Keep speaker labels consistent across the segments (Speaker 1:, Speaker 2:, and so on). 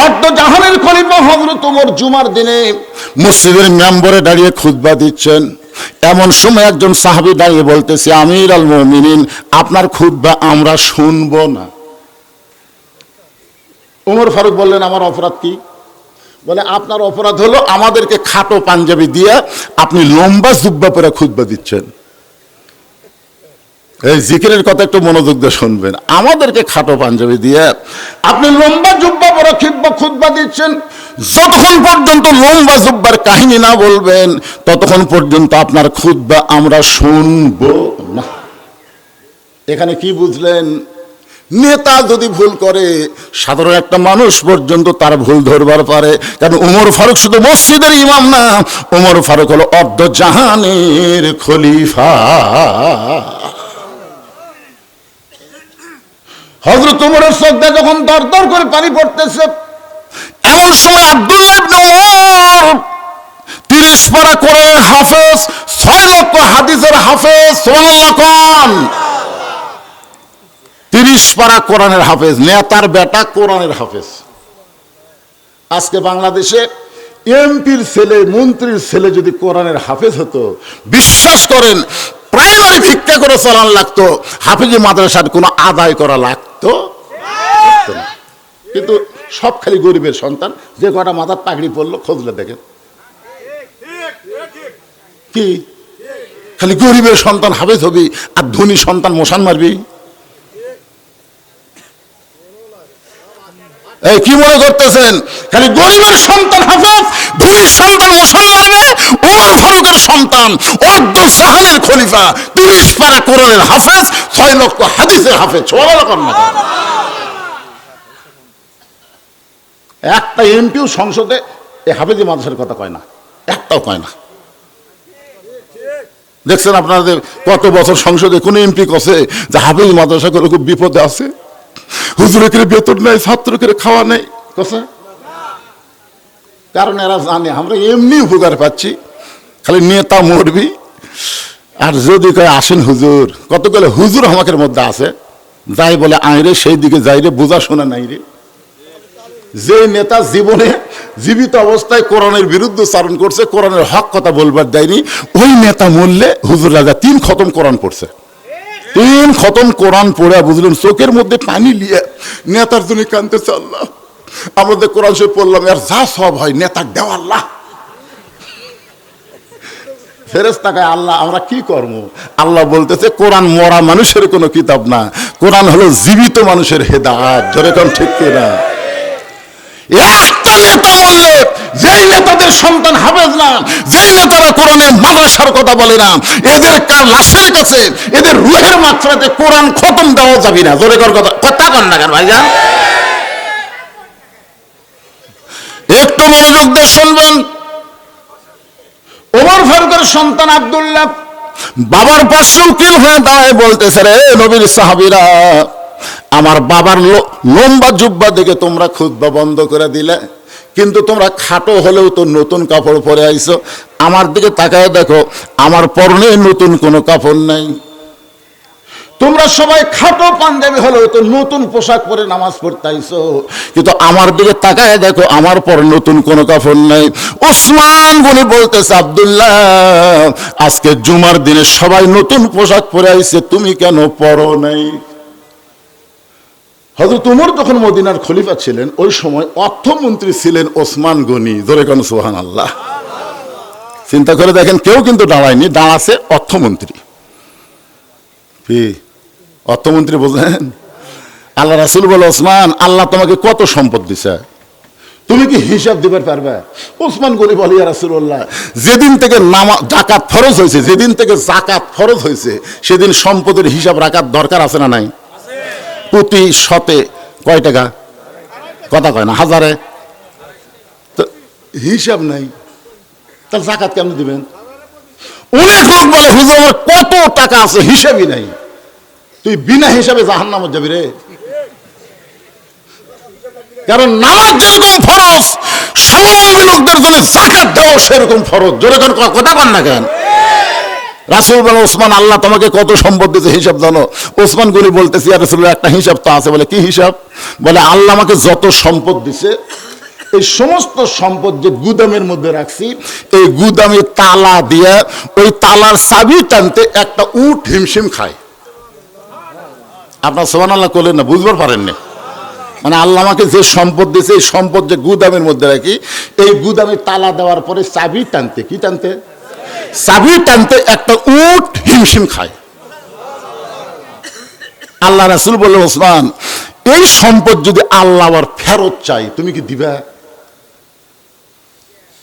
Speaker 1: অর্ধ জাহানের খলিফা হযরত ওমর জুমার দিনে মসজিদের মেম্বরে দাঁড়িয়ে খুতবা দিচ্ছেন। এমন সময় একজন সাহাবী দাঁড়িয়ে বলতেছে, আমির আল মুমিনিন, আপনার খুতবা আমরা শুনবো না। ওমর ফারুক বললেন, আমার অপরাধ কি? বলে, আপনার অপরাধ হলো আমাদেরকে খাটো পাঞ্জাবি দিয়ে আপনি লম্বা জুব্বা পরে খুতবা দিচ্ছেন। এই জিকিরের কথা একটু মনোযোগ দিয়ে শুনবেন। আমাদেরকে খাটো পাঞ্জাবি দিয়ে আপনি লম্বা জুব্বা পরে খুতবা দিচ্ছেন। যতক্ষণ পর্যন্ত লম্বা জুব্বার কাহিনী না বলবেন ততক্ষণ পর্যন্ত আপনার খুতবা আমরা শুনবো না। এখানে কি বুঝলেন? নেতা যদি ভুল করে সাধারণ একটা মানুষ পর্যন্ত তার ভুল ধরবার পারে। কারণ ওমর ফারুক শুধু মসজিদের ইমাম না, ওমর ফারুক হলো অর্ধ জাহানের খলিফা। হযরত ওমরের চোখে যখন দরদর করে পানি পড়তেছে, এমন সময় আব্দুল্লাহ ইবনে ওমর 30 পারা কোরআনের হাফেজ, 6 লক্ষ হাদিসের হাফেজ, সুবহানাল্লাহ কোন 30 পারা কোরআনের হাফেজ, নেতার বেটা কোরআনের হাফেজ। আজকে বাংলাদেশে এমপির ছেলে, মন্ত্রীর ছেলে যদি কোরআনের হাফেজ হতো, বিশ্বাস করেন প্রাইমারি ভিক্ষা করে চালান লাগতো, হাফেজি মাদ্রাসার কোনো আদায় করা লাগতো না। কিন্তু সব খালি গরিবের সন্তান। যে কটা মাথার পাগড়ি পড়লো খোঁজলে দেখেন কি খালি গরিবের সন্তান হাফেজ হবি আর ধনী সন্তান মশান মারবি। এই কি মনে করতেছেন খালি গরিবের সন্তান হাফেজ, ধনীর সন্তান মশান মারবে? ওমর ফারুকের সন্তান অর্ধ জাহানের খলিফা, 30 পারা কোরআনের হাফেজ, 6 লক্ষ হাদিসের হাফেজ। একটা এমপিও সংসদে এই হাফেজি মাদ্রাসার কথা কয় না, একটাও কয় না। দেখছেন আপনাদের কত বছর সংসদে কোন এমপি কছে যে হাফেজি মাদ্রাসা করে খুব বিপদে আছে, হুজুরের বেতন নাই, ছাত্রকে খাওয়া নেই কছে? কারণ এরা জানে আমরা এমনি উপকার পাচ্ছি, খালি নেতা মরবি। আর যদি কয় আসেন হুজুর, কত গেলে হুজুর আমাদের মধ্যে আছে, যাই বলে আইরে সেই দিকে যাই রে, বোঝা শোনা নাই রে। যে নেতা জীবনে জীবিত অবস্থায় কোরআনের বিরুদ্ধে চারণ করছে, কোরআনের হক কথা বলবার দেয়নি, ওই নেতা মরলে হুজুর রাজা 3 খতম কোরআন পড়ছে। 3 খতম কোরআন পড়ে বুঝলেন চোখের মধ্যে পানি নিয়ে নেতার জন্য কাঁদতেছে, আল্লাহ আমাদের কোরআন শরীফ পড়লাম, আর যা সব হয় নেতার দেওয়া আল্লাহ। ফেরেশতাকে আল্লাহ আমরা কি করবো? আল্লাহ বলতেছে কোরআন মরা মানুষের কোনো কিতাব না, কোরআন হলো জীবিত মানুষের হেদায়েত। যেরকম ঠিক কিনা? একটা নেতা বললে, যেই নেতাদের সন্তান হাফেজ না, যেই নেতারা কোরআনের মাদ্রাসার কথা বলে না, এদের লাশের কাছে এদের রুহের মাত্রাতে কোরআন খতম দেওয়া যাবে না। জোরে কথা কন না কেন ভাইজান? একটু মনোযোগ দিয়ে শুনবেন। ওমর ফারুকের সন্তান আব্দুল্লাহ বাবার পাশে উকিল হয়ে দাঁড়ায় বলতেছে, রে নবীর সাহাবীরা, আমার বাবার লম্বা জুব্বা দেখে তোমরা খুতবা বন্ধ করে দিলে, কিন্তু তোমরা খাটো হলেও তো নতুন কাপড় পরে আইছো। আমার দিকে তাকায় দেখো, আমার পরনে নতুন কোনো কাপড় নাই। তোমরা সবাই খাটো পাঞ্জাবি হলেও তো নতুন পোশাক পরে নামাজ পড়তে আইছো, কিন্তু আমার দিকে তাকায় দেখো, আমার পর নতুন কোনো কাপড় নাই। ওসমান গনি বলতেছে, আব্দুল্লাহ আজকে জুমার দিনে সবাই নতুন পোশাক পরে আইছে, তুমি কেন পরো নাই? হযরত ওমর যখন মদিনার খলিফা ছিলেন, ওই সময় অর্থমন্ত্রী ছিলেন ওসমান গনি। জোরে কোন সুবহানাল্লাহ। চিন্তা করে দেখেন, কেউ কিন্তু দাঁড়ায়নি, দাঁড়াছে অর্থমন্ত্রী। কি অর্থমন্ত্রী বোঝেন? আল্লাহ রাসূল বলে, ওসমান আল্লাহ তোমাকে কত সম্পদ দিছে, তুমি কি হিসাব দিতে পারবে? ওসমান গনি বলে, ইয়া রাসূলুল্লাহ যেদিন থেকে জাকাত ফরজ হয়েছে, যেদিন থেকে জাকাত ফরজ হয়েছে, সেদিন সম্পদের হিসাব রাখার দরকার আছে না নাই? প্রতি শতে কয় টাকা? কথা কয় না, হাজারে। তো হিসাব নাই, তাহলে জাকাত কেমন দিবেন? অনেক লোক বলে, হুজুর আমার কত টাকা আছে হিসাবই নাই। তুই বিনা হিসাবে জাহান্নামে যাবি রে। কারণ নামাজ যেরকম ফরজ, স্বাবলম্বী লোকদের জন্য জাকাত দেওয়া সেরকম ফরজ। জোরে কথা কন না কেন? রাসূল বলে, ওসমান আল্লাহ তোমাকে কত সম্পদ দিয়েছে হিসাব জানো? ওসমান গনি বলতেছি, ইয়া রাসূলুল্লাহ একটা হিসাব তো আছে। বলে কি হিসাব? বলে আল্লাহ আমাকে যত সম্পদ দিছে এই সমস্ত সম্পদ যে গুদামের মধ্যে রাখছি, এই গুদামে তালা দিয়ে ওই তালার চাবি টানতে একটা উট হিমশিম খায়। আপনার সুবহানাল্লাহ করলেন না, বুঝবার পারেন না? মানে আল্লাহ আমাকে যে সম্পদ দিয়েছে, এই সম্পদ যে গুদামের মধ্যে রাখি, এই গুদামে তালা দেওয়ার পরে চাবি টানতে, কি টানতে? চাবি টানতে একটা উট হিমশিম খায়। আল্লাহ রাসূল বললেন, ওসমান, এই সম্পদ যদি আল্লাহ আবার ফেরত চাই, তুমি কি দিবা?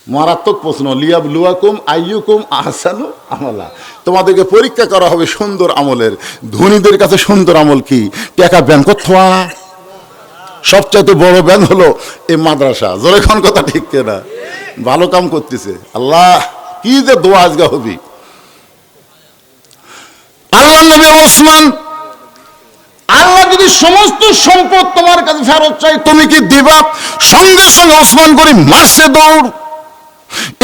Speaker 1: মারাত্মক প্রশ্ন। লিয়াবলুয়াকুম আইয়ুকুম আহসানু আমালা, তোমাদেরকে পরীক্ষা করা হবে সুন্দর আমলের। ধনীদের কাছে সুন্দর আমল কি? টাকা ব্যাংক থোয়া। সবচাইতে বড় ব্যাংক হলো এই মাদ্রাসা। জোরে কোন কথা ঠিক কিনা? ভালো কাম করতেছে। আল্লাহ কি যে দোয়া আজকে হবি। আল্লাহ নবী ওসমান, আল্লাহ যদি সমস্ত সম্পদ তোমার কাছে ফেরত চাই, তুমি কি দিবা? সঙ্গে সঙ্গে ওসমান গনি মারছে দৌড়।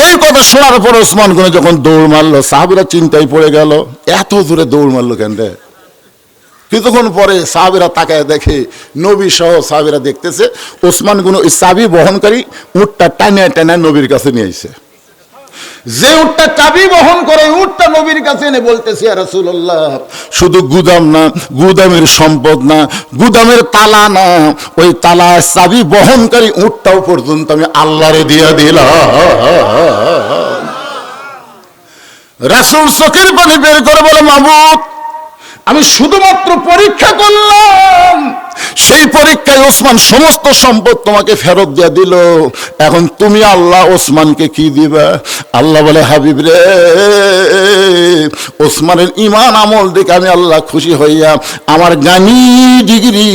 Speaker 1: এই কথা শোনার পর ওসমান গনি যখন দৌড় মারলো, সাহাবীরা চিন্তায় পড়ে গেল, এত জোরে দৌড় মারলো কেন রে? কিছুক্ষণ পরে সাহাবীরা তাকায় দেখে, নবী সহ সাহাবীরা দেখতেছে ওসমান গনি ওই চাবি বহনকারী উটটা টানে টানে নবীর কাছে নিয়ে আইছে। যে উটটা চাবি বহন করে, উটটা নবীর কাছে এনে বলতেছে, ইয়া রাসূলুল্লাহ, শুধু গুদাম না, গুদামের সম্পদ না, গুদামের তালা না, ওই তালা চাবি বহনকারী উটটাও পর্যন্ত আমি আল্লাহরে দিয়ে দিলাম। রাসূল চোখের পানি বের করে বলে, মাবুদ, আমি শুধুমাত্র পরীক্ষা করলাম, সেই পরীক্ষায় ওসমান সমস্ত সম্পদ তোমাকে ফেরত দিয়ে দিল, এখন তুমি আল্লাহ ওসমানকে কি দিবা? আল্লাহ বলে, হাবিব রে, ওসমানের ঈমান আমল দেখে আমি আল্লাহ খুশি হইয়া আমার গানি ডিগ্রি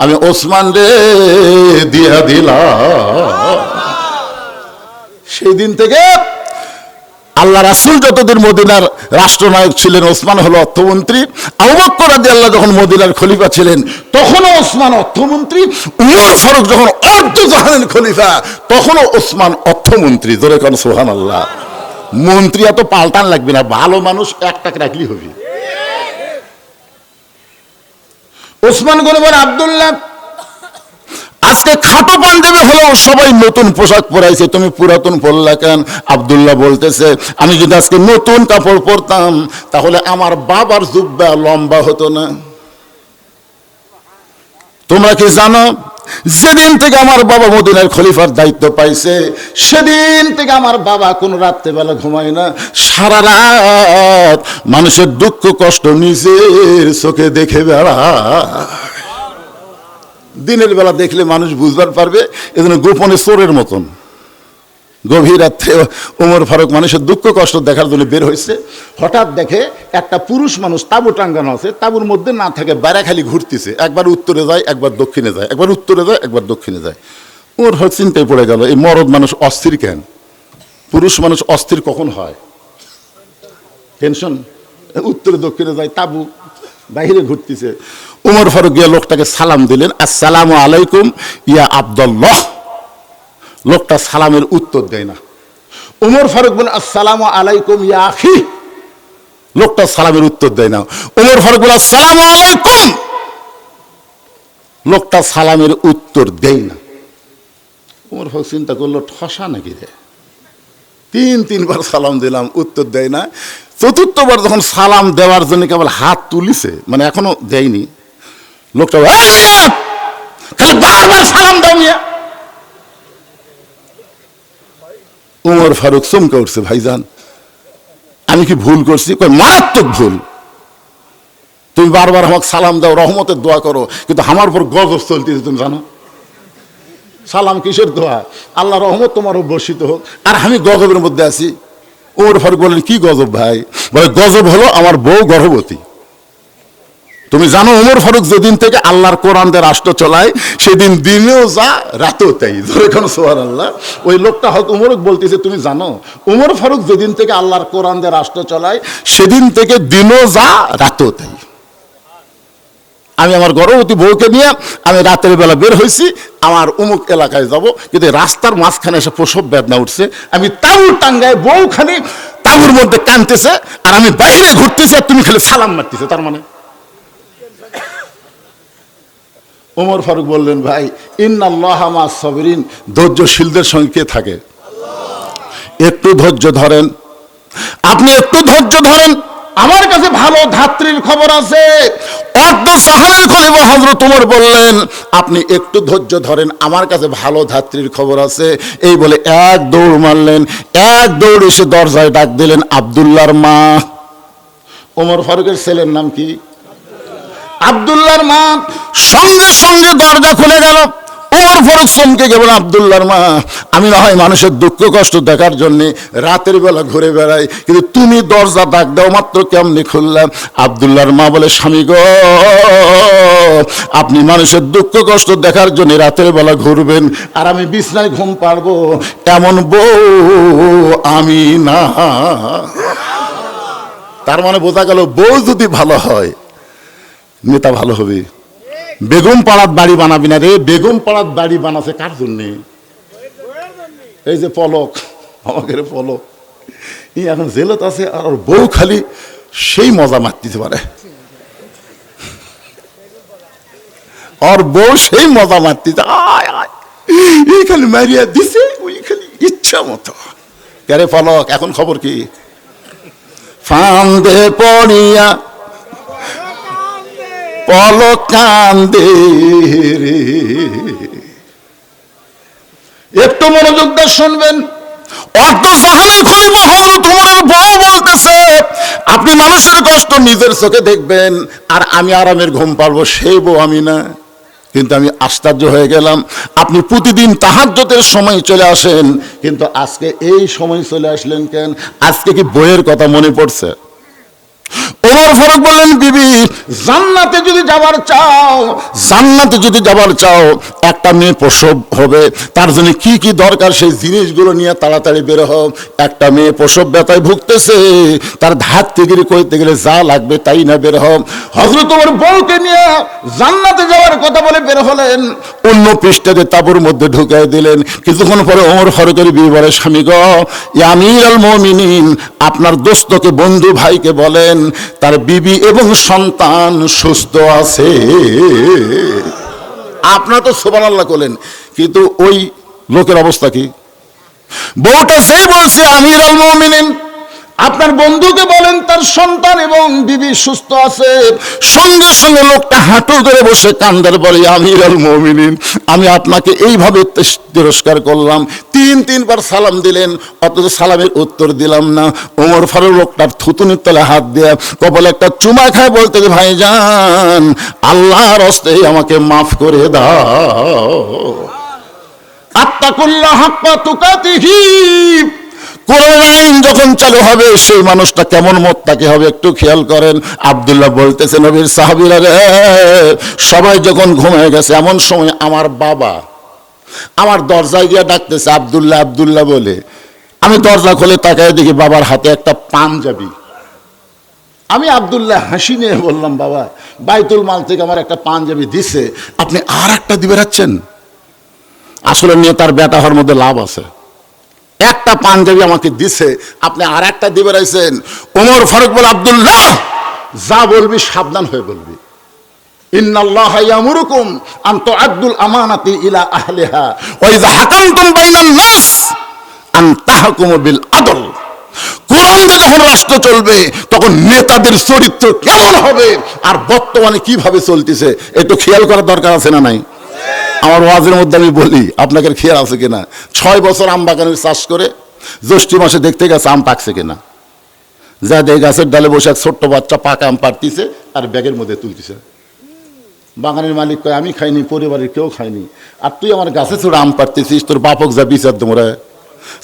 Speaker 1: আমি ওসমান রে দিয়া দিলাম। সেই দিন থেকে আল্লাহ রাসূল যতদিন মদিনার রাষ্ট্রনায়ক ছিলেন, ওসমান হলো অর্থমন্ত্রী। আবু বকর রাদিয়াল্লাহু যখন মদিনার খলিফা ছিলেন, তখনও ওসমান অর্থমন্ত্রী। উমর ফারুক যখন অর্ধজাহানের খলিফা, তখনও ওসমান অর্থমন্ত্রী। জোরে কোন সুবহানাল্লাহ। মন্ত্রী এত পাল্টান লাগবে না, ভালো মানুষ একটাকে রাখলেই হবে। ওসমান গনি বলে, আব্দুল্লাহ, আজকে খাটো পাঞ্জাবি হলেও সবাই নতুন পোশাক পরাইছে, তুমি পুরাতন পরলা কেন? আব্দুল্লাহ বলতেছে, আমি যদি আজকে নতুন কাপড় পরতাম, তাহলে আমার বাবার জুব্বা লম্বা হতো না। তোমরা কি জানো, যেদিন থেকে আমার বাবা মদিনার খলিফার দায়িত্ব পাইছে, সেদিন থেকে আমার বাবা কোন রাত্রেবেলা ঘুমায় না, সারা রাত মানুষের দুঃখ কষ্ট নিজের চোখে দেখে বেড়ায়। দিনের বেলা দেখলে মানুষ বুঝবার পারবে, এজন্য গোপনে চোরের মতন গভীর রাত্রে ওমর ফারুক মানুষের দুঃখ কষ্ট দেখার জন্য বের হয়েছে। হঠাৎ দেখে একটা পুরুষ মানুষ তাঁবু টাঙ্গানো আছে, তাঁবুর মধ্যে না থাকে, বাইরে খালি ঘুরতেছে, একবার উত্তরে যায়, একবার দক্ষিণে যায়, একবার উত্তরে যায়, একবার দক্ষিণে যায়। ওর হয়তো চিন্তায় পড়ে গেল, এই মরদ মানুষ অস্থির কেন? পুরুষ মানুষ অস্থির কখন হয়? টেনশন। উত্তরে দক্ষিণে যায়, তাঁবু বাইরে ঘুরতেছে। ওমর ফারুক গিয়া লোকটাকে সালাম দিলেন, আসসালামু আলাইকুম ইয়া আব্দুল্লাহ। লোকটা সালামের উত্তর দেয় না। ওমর ফারুক বলেন, আসসালামু আলাইকুম ইয়া আখি। লোকটা সালামের উত্তর দেয় না। ওমর ফারুক বলে, আসসালামু আলাইকুম। লোকটা সালামের উত্তর দেয় না। ওমর ফারুক চিন্তা করলো, ঠসা নাকি রে, তিনবার সালাম দিলাম, উত্তর দেয় না। চতুর্থবার যখন সালাম দেওয়ার জন্য কেবল হাত তুলিছে, মানে এখনো দেয়নি, লোকটা খালি বারবার সালাম দাও মিয়া। ওমর ফারুক চমকে উঠছে, ভাইজান আমি কি ভুল করছি? মারাত্মক ভুল। তুমি বারবার আমাকে সালাম দাও, রহমতের দোয়া করো, কিন্তু আমার উপর গজব চলতেছে, তুমি জানো? সালাম কিসের দোয়া? আল্লাহ রহমত তোমার উপর বর্ষিত হোক, আর আমি গজবের মধ্যে আছি। ওমর ফারুক বলেন, কি গজব ভাই? বলে, গজব হলো আমার বউ গর্ভবতী। তুমি জানো ওমর ফারুক যেদিন থেকে আল্লাহর কোরআন দিয়ে রাষ্ট্র চলায়, সেদিন দিনেও যা রাতেও তাই। যখন সুবহানাল্লাহ, ওই লোকটা হয়তো ওমর বলতেছে, তুমি জানো ওমর ফারুক যেদিন থেকে আল্লাহর কোরআন দিয়ে রাষ্ট্র চলায়, সেদিন থেকে দিনও যা রাতেও তাই। আমি আমার গর্ভবতী বউকে নিয়ে আমি রাতের বেলা বের হয়েছি, আমার অমুক এলাকায় যাব, কিন্তু রাস্তার মাঝখানে এসে প্রসব বেদনা উঠছে, আমি তাঁবু টাঙ্গায়, বউখানি তাঁবুর মধ্যে কাঁদতেছে, আর আমি বাইরে ঘুরতেছি, আর তুমি খালি সালাম মারতেছে। তার মানে ওমর ফারুক বললেন, ভাই ইন্নাল্লাহা মা'আস সাবিরিন, ধৈর্যশীলদের সঙ্গে কে থাকে? একটু ধৈর্য ধরেন, আপনি একটু ধৈর্য ধরেন, আমার কাছে ভালো ধাত্রীর খবর আছে। অর্ধ সাহাবের খলিফা হযরত ওমর বললেন, আপনি একটু ধৈর্য ধরেন, আমার কাছে ভালো ধাত্রীর খবর আছে। এই বলে এক দৌড় মারলেন, এক দৌড় এসে দরজায় ডাক দিলেন আব্দুল্লাহর মা। ওমর ফারুকের ছেলের নাম কি? আব্দুল্লাহর মা। সঙ্গে সঙ্গে দরজা খুলে গেল। ওমর ফারুক চমকে গেলেন, আব্দুল্লাহর মা, আমি না হয় মানুষের দুঃখ কষ্ট দেখার জন্য রাতের বেলা ঘুরে বেড়াই, কিন্তু তুমি দরজা ডাক দাও মাত্র কেমনি খুললাম? আব্দুল্লাহর মা বলে, স্বামী গো, আপনি মানুষের দুঃখ কষ্ট দেখার জন্য রাতের বেলা ঘুরবেন আর আমি বিছনায় ঘুম পারবো, এমন বউ আমি না। তার মানে বোঝা গেল, বউ যদি ভালো হয় নেতা ভালো হবে। বেগম পাড়াত বাড়ি বানাবি না রে, বেগম পাড়াত বাড়ি বানাছে কার জন্যে? এই যে পলক, আমাকে পলক, এই এখন জেলত আছে, আর ওর বউ খালি সেই মজা মারতে পারে, ওর বউ সেই মজা মারতে, এই খালি মারিয়া দিছে, ওই খালি ইচ্ছা মতো। কে পলক, এখন খবর কি? ফান্দে পড়িয়া পলক কান্দে রে। একটু মনোযোগ দিয়ে শুনবেন। অর্ধ জাহানের খলিফা হযরত ওমরের বউ বলতেছে, আপনি মানুষের কষ্ট নিজের চোখে দেখবেন আর আমি আরামের ঘুম পারবো, সেই বউ আমি না। কিন্তু আমি আশ্চর্য হয়ে গেলাম, আপনি প্রতিদিন তাহাজ্জুদের সময় চলে আসেন, কিন্তু আজকে এই সময় চলে আসলেন কেন? আজকে কি বইয়ের কথা মনে পড়ছে? ওমর ফারুক বললেন, বিবি, জান্নাতে যদি যাবার চাও, জান্নাতে যদি যাবার চাও, একটা মেয়ে প্রসব হবে, তার জন্য কি কি দরকার সেই জিনিসগুলো নিয়ে তাড়াতাড়ি বের হও। একটা মেয়ে প্রসব ব্যথায় ভুগতেছে, তার ধাত্রীগিরি করতে গেলে যা লাগবে তাই না বের হও। হযরত ওমর বউকে নিয়ে জান্নাতে যাওয়ার কথা বলে বের হলেন, অন্য পৃষ্ঠাতে তাঁবুর মধ্যে ঢুকাই দিলেন। কিছুক্ষণ পরে ওমর ফারুকের বিবি বলে, স্বামী গো, ইয়া আমিরুল মুমিনিন, আপনার দোস্তকে, বন্ধু ভাইকে বলেন তার বিবি এবং সন্তান সুস্থ আছে। আপনারা তো সুবহানাল্লাহ বলেন, কিন্তু ওই লোকের অবস্থা কি? বউটা সে বলছে, আমিরুল মুমিনিন, আপনার বন্ধুকে বলেন তার সন্তান এবং বিবি সুস্থ আছে। সঙ্গে সঙ্গে লোকটা হাঁটু করে বসে কান্দার বলে, আমিরুল মুমিনিন, আমি আপনাকে এইভাবে তিরস্কার করলাম, তিনবার সালাম দিলেন, অথচ সালামের উত্তর দিলাম না। ওমর ফারুক লোকটার থুতুনির তলে হাত দেয়া কপালে একটা চুমা খায় বলতে, ভাইজান, আল্লাহর হস্তে আমাকে মাফ করে দাও। আত্তাকুল্লাহ হাক্কা তুকাতিহি, কোরআনের আইন যখন চালু হবে সেই মানুষটা কেমন মোত্তাকি হবে একটু খেয়াল করেন। আব্দুল্লাহ বলতেছে, নবীর সাহাবীরা রে, সবাই যখন ঘুমিয়ে গেছে, এমন সময় আমার বাবা আমার দরজায় গিয়ে ডাকতেছে, আব্দুল্লাহ আব্দুল্লাহ বলে। আমি দরজা খুলে তাকায় দেখি বাবার হাতে একটা পাঞ্জাবি। আমি আব্দুল্লাহ হাসি নিয়ে বললাম, বাবা, বাইতুল মাল থেকে আমার একটা পাঞ্জাবি দিছে, আপনি আর একটা দিবে রাখছেন? আসলে নিয়ে তার বেটা হওয়ার মধ্যে লাভ আছে, একটা পাঞ্জাবি আমাকে দিছে, আপনি আর একটা দিবে রাখছেন। ওমর ফারুক বলে, আব্দুল্লাহ, যা বলবি সাবধান হয়ে বলবি। ইন্নাল্লাহা ইয়ামুরুকুম আন তুআদ্দুল আমানাতি ইলা আহলিহা ওয়া ইযা হাকামতুম বাইনান নাস আন তাহকুমু বিল আদল। কোরআন যখন রাষ্ট্র চলবে তখন নেতাদের চরিত্র কেমন হবে আর বর্তমানে কিভাবে চলতেছে একটু খেয়াল করার দরকার আছে না নাই? আমার ওয়াজের মধ্যে আমি বলি, আপনাকে খেয়াল আছে কিনা, 6 বছর আম বাগানের চাষ করে জ্যৈষ্ঠ মাসে দেখতে গেছে আম পাকছে কিনা, যা দেয় গাছের ডালে বসে এক ছোট্ট বাচ্চা পাকা আম পাড়তিছে আর ব্যাগের মধ্যে তুলতেছে। বাগানের মালিক কয়, আমি খাইনি, পরিবারের কেউ খায়নি, আর তুই আমার গাছে ছোট আম পাড়তেছিস, তোর বাপক যা বিচার তোমরা।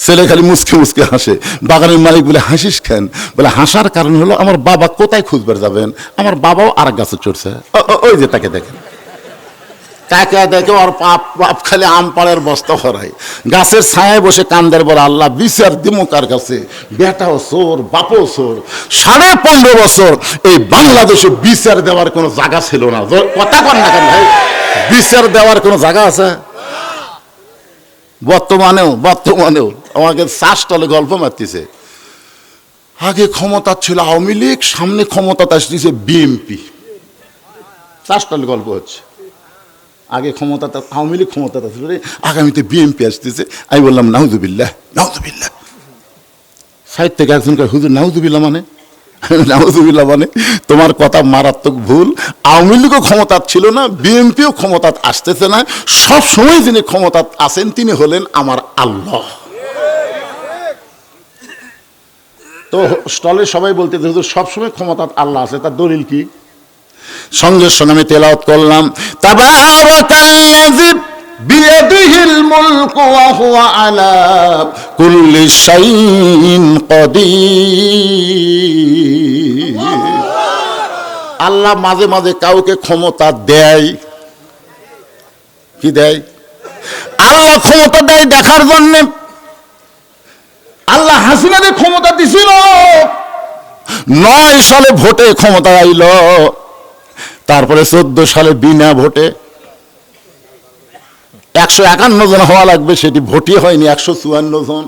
Speaker 1: ছেলে খালি মুসকে মুসকে হাসে। বাগানের মালিক বলে, হাসিস কেন? বলে, হাসার কারণ হলো আমার বাবা কোথায় খুঁজবার যাবেন, আমার বাবাও আর গাছে চড়ছে, ওই যে তাকে দেখেন, কাকা দেখে ওর পাপ খালি আম পাড়ের বস্তা ভরায়, গাছের ছায়ায় বসে কান্দের বলে, আল্লাহ বিচার দিমো কার কাছে, বেটাও চোর বাপও চোর। 15.5 বছর এই বাংলাদেশে বিচার দেওয়ার কোনো জায়গা ছিল না। কথা কর না কেন ভাই, বিচার দেওয়ার কোনো জায়গা আছে? বর্তমানেও আমাকে শ্বাসতলে গল্প মারতেছে, আগে ক্ষমতা ছিল আওয়ামী লীগ, সামনে ক্ষমতা আসতেছে বিএনপি, শ্বাসতলে গল্প হচ্ছে। আগে ক্ষমতাটা আওয়ামী লীগ ক্ষমতাটা ছিল, আগামীতে বিএনপি আসতেছে। আমি বললাম নাউজুবিল্লাহ নাউজুবিল্লাহ। সাইড থেকে একজনকে হুজুর নাউজুবিল্লাহ মানে? নাউজুবিল্লাহ মানে তোমার কথা মারাত্মক ভুল। আওয়ামী লীগও ক্ষমতা ছিল না, বিএনপিও ক্ষমতা আসতেছে না। সব সময় যিনি ক্ষমতা আছেন তিনি হলেন আমার আল্লাহ। তো স্টলে সবাই বলতে হুজুর সবসময় ক্ষমতা আল্লাহ আছে, তার দলিল কি? সঙ্গে সঙ্গে আমি তেলাওয়াত করলাম, তাবারাকাল্লাযী বিয়াদিহিল মুলকু ওয়া হুয়া আলা কুল্লি শাইইন কাদির। আল্লাহ মাঝে মাঝে কাউকে ক্ষমতা দেয়। কি দেয়? আল্লাহ ক্ষমতা দেয় দেখার জন্য। আল্লাহ হাসিনাদের ক্ষমতা দিছিল, 9 সালে ভোটে ক্ষমতা আইল, তারপরে 14 সালে বিনা ভোটে 151 জন হওয়া লাগবে, সেটি ভোটই হয়নি, 154 জন।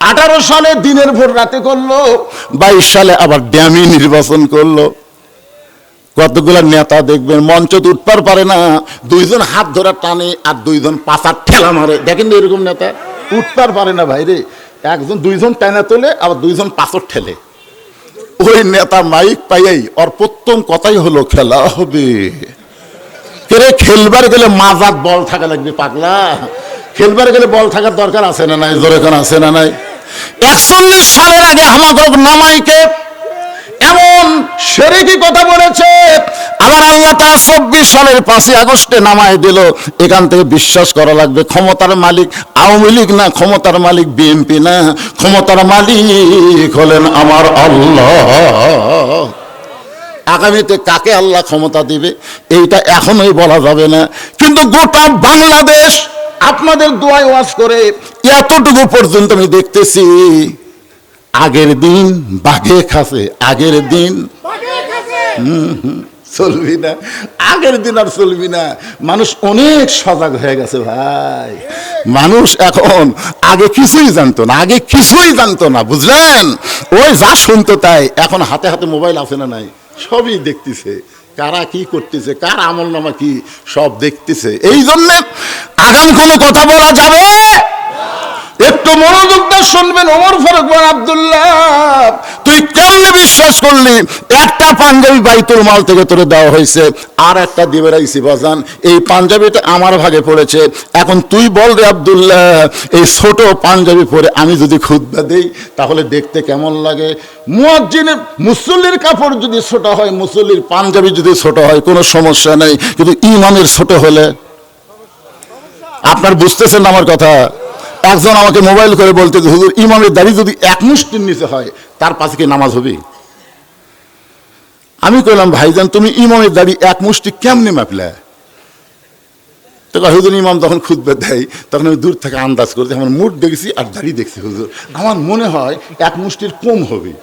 Speaker 1: 18 সালে দিনের ভোট রাতে করলো, 22 সালে আবার ড্যামি নির্বাচন করলো। কতগুলা নেতা দেখবেন মঞ্চে উঠতে পারে না, 2 জন হাত ধরে টানে আর 2 জন পাছার ঠেলা মারে। দেখেন এরকম নেতা উঠতে পারে না ভাইরে, 2 জন টানা তোলে আবার 2 জন পাছর ঠেলে। ওই নেতা মাইক পাইয়াই ওর প্রথম কথাই হলো খেলা হবে। খেলবার গেলে মাজাত বল থাকা লাগবে পাগলা। খেলবার গেলে বল থাকার দরকার আছে না নাই? জোরে কোন আছে না নাই? 41 সালের আগে আমাদের নামাইকে এমন শিরকি কথা বলেছে, আবার আল্লাহ তাআলা 24 সালের 5 আগস্টে নামায় দিল। এখান থেকে বিশ্বাস করা লাগবে ক্ষমতার মালিক আওয়ামী লীগ না, ক্ষমতার মালিক বিএনপি না, ক্ষমতার মালিক হলেন আমার আল্লাহ। আগামীতে কাকে আল্লাহ ক্ষমতা দিবে এইটা এখনোই বলা যাবে না, কিন্তু গোটা বাংলাদেশ আপনাদের দোয়ায় ওয়াজ করে এতটুকু পর্যন্ত আমি দেখতেছি। আগের দিন বাঘে খাসে, আগের দিন চলবি না, আগের দিন আর চলবি না। মানুষ অনেক সজাগ হয়ে গেছে ভাই। মানুষ এখন আগে কিছুই জানতো না, আগে কিছুই জানতো না, বুঝলেন? ওই যা শুনতো তাই। এখন হাতে হাতে মোবাইল আছে না নাই? সবই দেখতেছে, কারা কি করতেছে, কার আমল নামা কি, সব দেখতেছে। এই জন্য আগাম কোনো কথা বলা যাবে। একটু মনোযোগ দিয়ে শুনবেন। ওমর ফারুক বিন আব্দুল্লাহ, তুই কেমনে বিশ্বাস করলি একটা পাঞ্জাবি বাইতুল মাল থেকে তোরে দেওয়া হয়েছে, আর একটা দিবে রাইছি বাজান, এই পাঞ্জাবিটা আমার ভাগে পড়েছে। এখন তুই বল রে আব্দুল্লাহ, এই ছোট পাঞ্জাবি পরে আমি যদি খুতবা দেই তাহলে দেখতে কেমন লাগে? মুয়াজ্জিনের মুসল্লির কাপড় যদি ছোট হয়, মুসল্লির পাঞ্জাবি যদি ছোট হয় কোনো সমস্যা নেই, কিন্তু ইমামের ছোট হলে আপনার বুঝতেছেন আমার কথা? একজন আমাকে মোবাইল করে বলতে, হুজুর ইমামের দাড়ি যদি 1 মুষ্টির নিচে হয় তার পাশে কি নামাজ হবে? আমি কইলাম ভাইজান তুমি ইমামের দাড়ি 1 মুষ্টি কেমনে মাপলে? তো হুজুর ইমাম যখন খুতবা দেয় তখন আমি দূর থেকে আন্দাজ করছি, আমার মুখ দেখেছি আর দাড়ি দেখছি, হুজুর আমার মনে হয় 1 মুষ্টির কম হবে।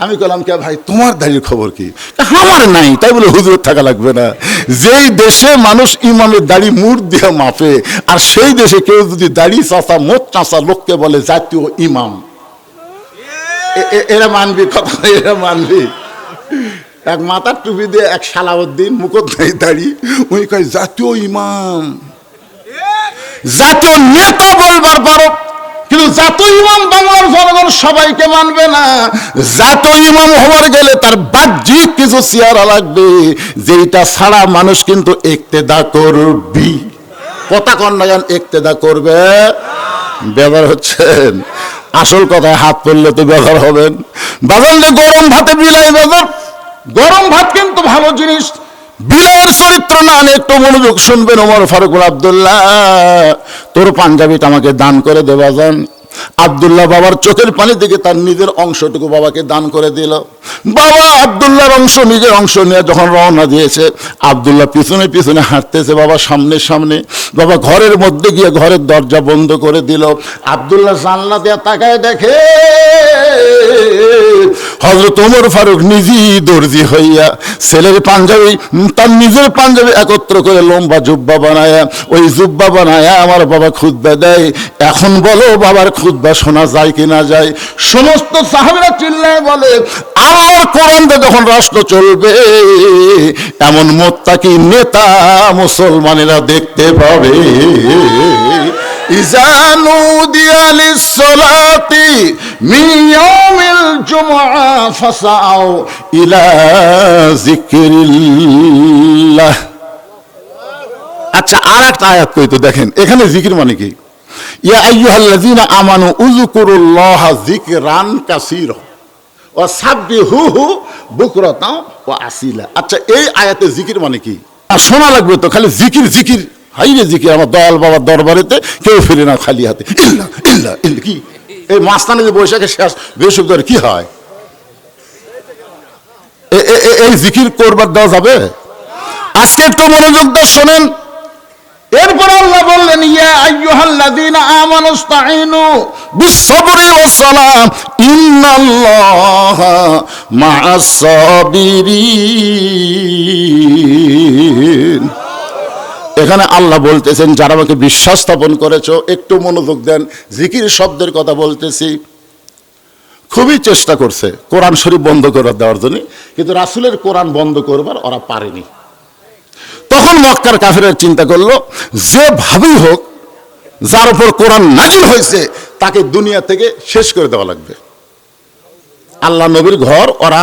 Speaker 1: আমি বললাম কে ভাই তোমার দাড়ির খবর কি? আমার নাই। তাই বলে হুজুর থাকা লাগবে না। যেই দেশে মানুষ ইমামের দাড়ি মুঠ দিয়ে মাপে, আর সেই দেশে কেউ যদি দাড়ি চাচা মোট চাচা লোককে বলে জাতীয় ইমাম, এরা মানবি কথা? এরা মানবি? এক মাথার টুপি দিয়ে এক সালাউদ্দিন মুকুট নাই দাড়ি, উনি কয় জাতীয় ইমাম। জাতীয় নেতা বলবার পারো, কিন্তু জাতীয় ইমাম বাংলার জনগণ সবাইকে মানবে না। জাতীয় ইমাম হওয়ার গেলে তার বাহ্যিক কিছু চেহারা লাগবে, যেটা ছাড়া মানুষ কিন্তু ইক্তেদা করবি। কথা কন না, ইক্তেদা করবে। ব্যবহার হচ্ছেন? আসল কথায় হাত পড়লে তো ব্যবহার হবেন। বাজারে গরম ভাতে বিলাই বাজার, গরম ভাত কিন্তু ভালো জিনিস, বিলায়ের চরিত্র না। একটু মনোযোগ শুনবেন। ওমর ফারুক বিন আব্দুল্লাহ, তোর পাঞ্জাবিটা আমাকে দান করে দে বাজান। আব্দুল্লাহ বাবার চোখের পানি থেকে তার নিজের অংশটুকু বাবাকে দান করে দিল। বাবা আব্দুল্লাহর অংশ, নিজের অংশ নিয়ে যখন রওনা দিয়েছে, আব্দুল্লাহ পিছনে পিছনে হাঁটতেছে, বাবা সামনে সামনে। বাবা ঘরের মধ্যে গিয়ে ঘরের দরজা বন্ধ করে দিল। আব্দুল্লাহ জানলা দিয়ে তাকায় দেখে হযরত ওমর ফারুক নিজেই দর্জি হইয়া ছেলের পাঞ্জাবি তার নিজের পাঞ্জাবি একত্র করে লম্বা জুব্বা বানায়া ওই জুব্বা বানায়া আমার বাবা খুতবা দেয়। এখন বলো বাবার খুতবা শোনা যায় কি না যায়? সমস্ত সাহাবীরা চিল্লায় বলে আল্লাহর কোরআন দিয়ে যখন রাষ্ট্র চলবে এমন মুত্তাকি নেতা মুসলমানেরা দেখতে পাবে। ইযা নুদিয়া লিস-সালাতি মিন ইয়াউমিল জুমআ ফাসাউ ইলা যিকরিল্লাহ। আচ্ছা, আর একটা আয়াত কই তো দেখেন এখানে জিকির মানে কি? ইয়া আইয়ুহাল্লাযীনা আমানু উযকুরুল্লাহা যিকরান কাসীরা ওয়া সাব্বিহুহু বুকরাতাও ওয়া আসিলা। আচ্ছা, এই আয়াতে জিকির মানে কি? আর শোনা লাগবে তো, খালি জিকির জিকির হাইরে জিকির। আমার দয়াল বাবার দরবারেতে কেউ ফিরে না খালি হাতে। ইল্লা ইল্লা ইল্লা কি এই মাস্তানে যে বৈশাখে শেষ বেশক ধরে কি হয়? এই জিকির করবার দেওয়া যাবে? আজকে একটু মনোযোগ দিয়ে শোনেন। এরপর আল্লাহ বললেন ইয়া আইয়ুহাল্লাযীনা আমানুস্তাঈনু বিস-সাবরি ওয়াস-সালাহ ইন্নাল্লাহা মা'আস সাবিরিন। এখানে আল্লাহ বলতেছেন যারা আমাকে বিশ্বাস স্থাপন করেছো, একটু মনোযোগ দেন। জিকির শব্দের কথা বলতেছি। খুবই চেষ্টা করছে কোরআন শরীফ বন্ধ করে দেওয়ার জন্য, কিন্তু রাসূলের কোরআন বন্ধ করবার ওরা পারেনি। তখন মক্কার কাফেররা চিন্তা করলো যেভাবেই হোক যার উপর কোরআন নাযিল হয়েছে তাকে দুনিয়া থেকে শেষ করে দেওয়া লাগবে। আল্লাহ নবীর ঘর ওরা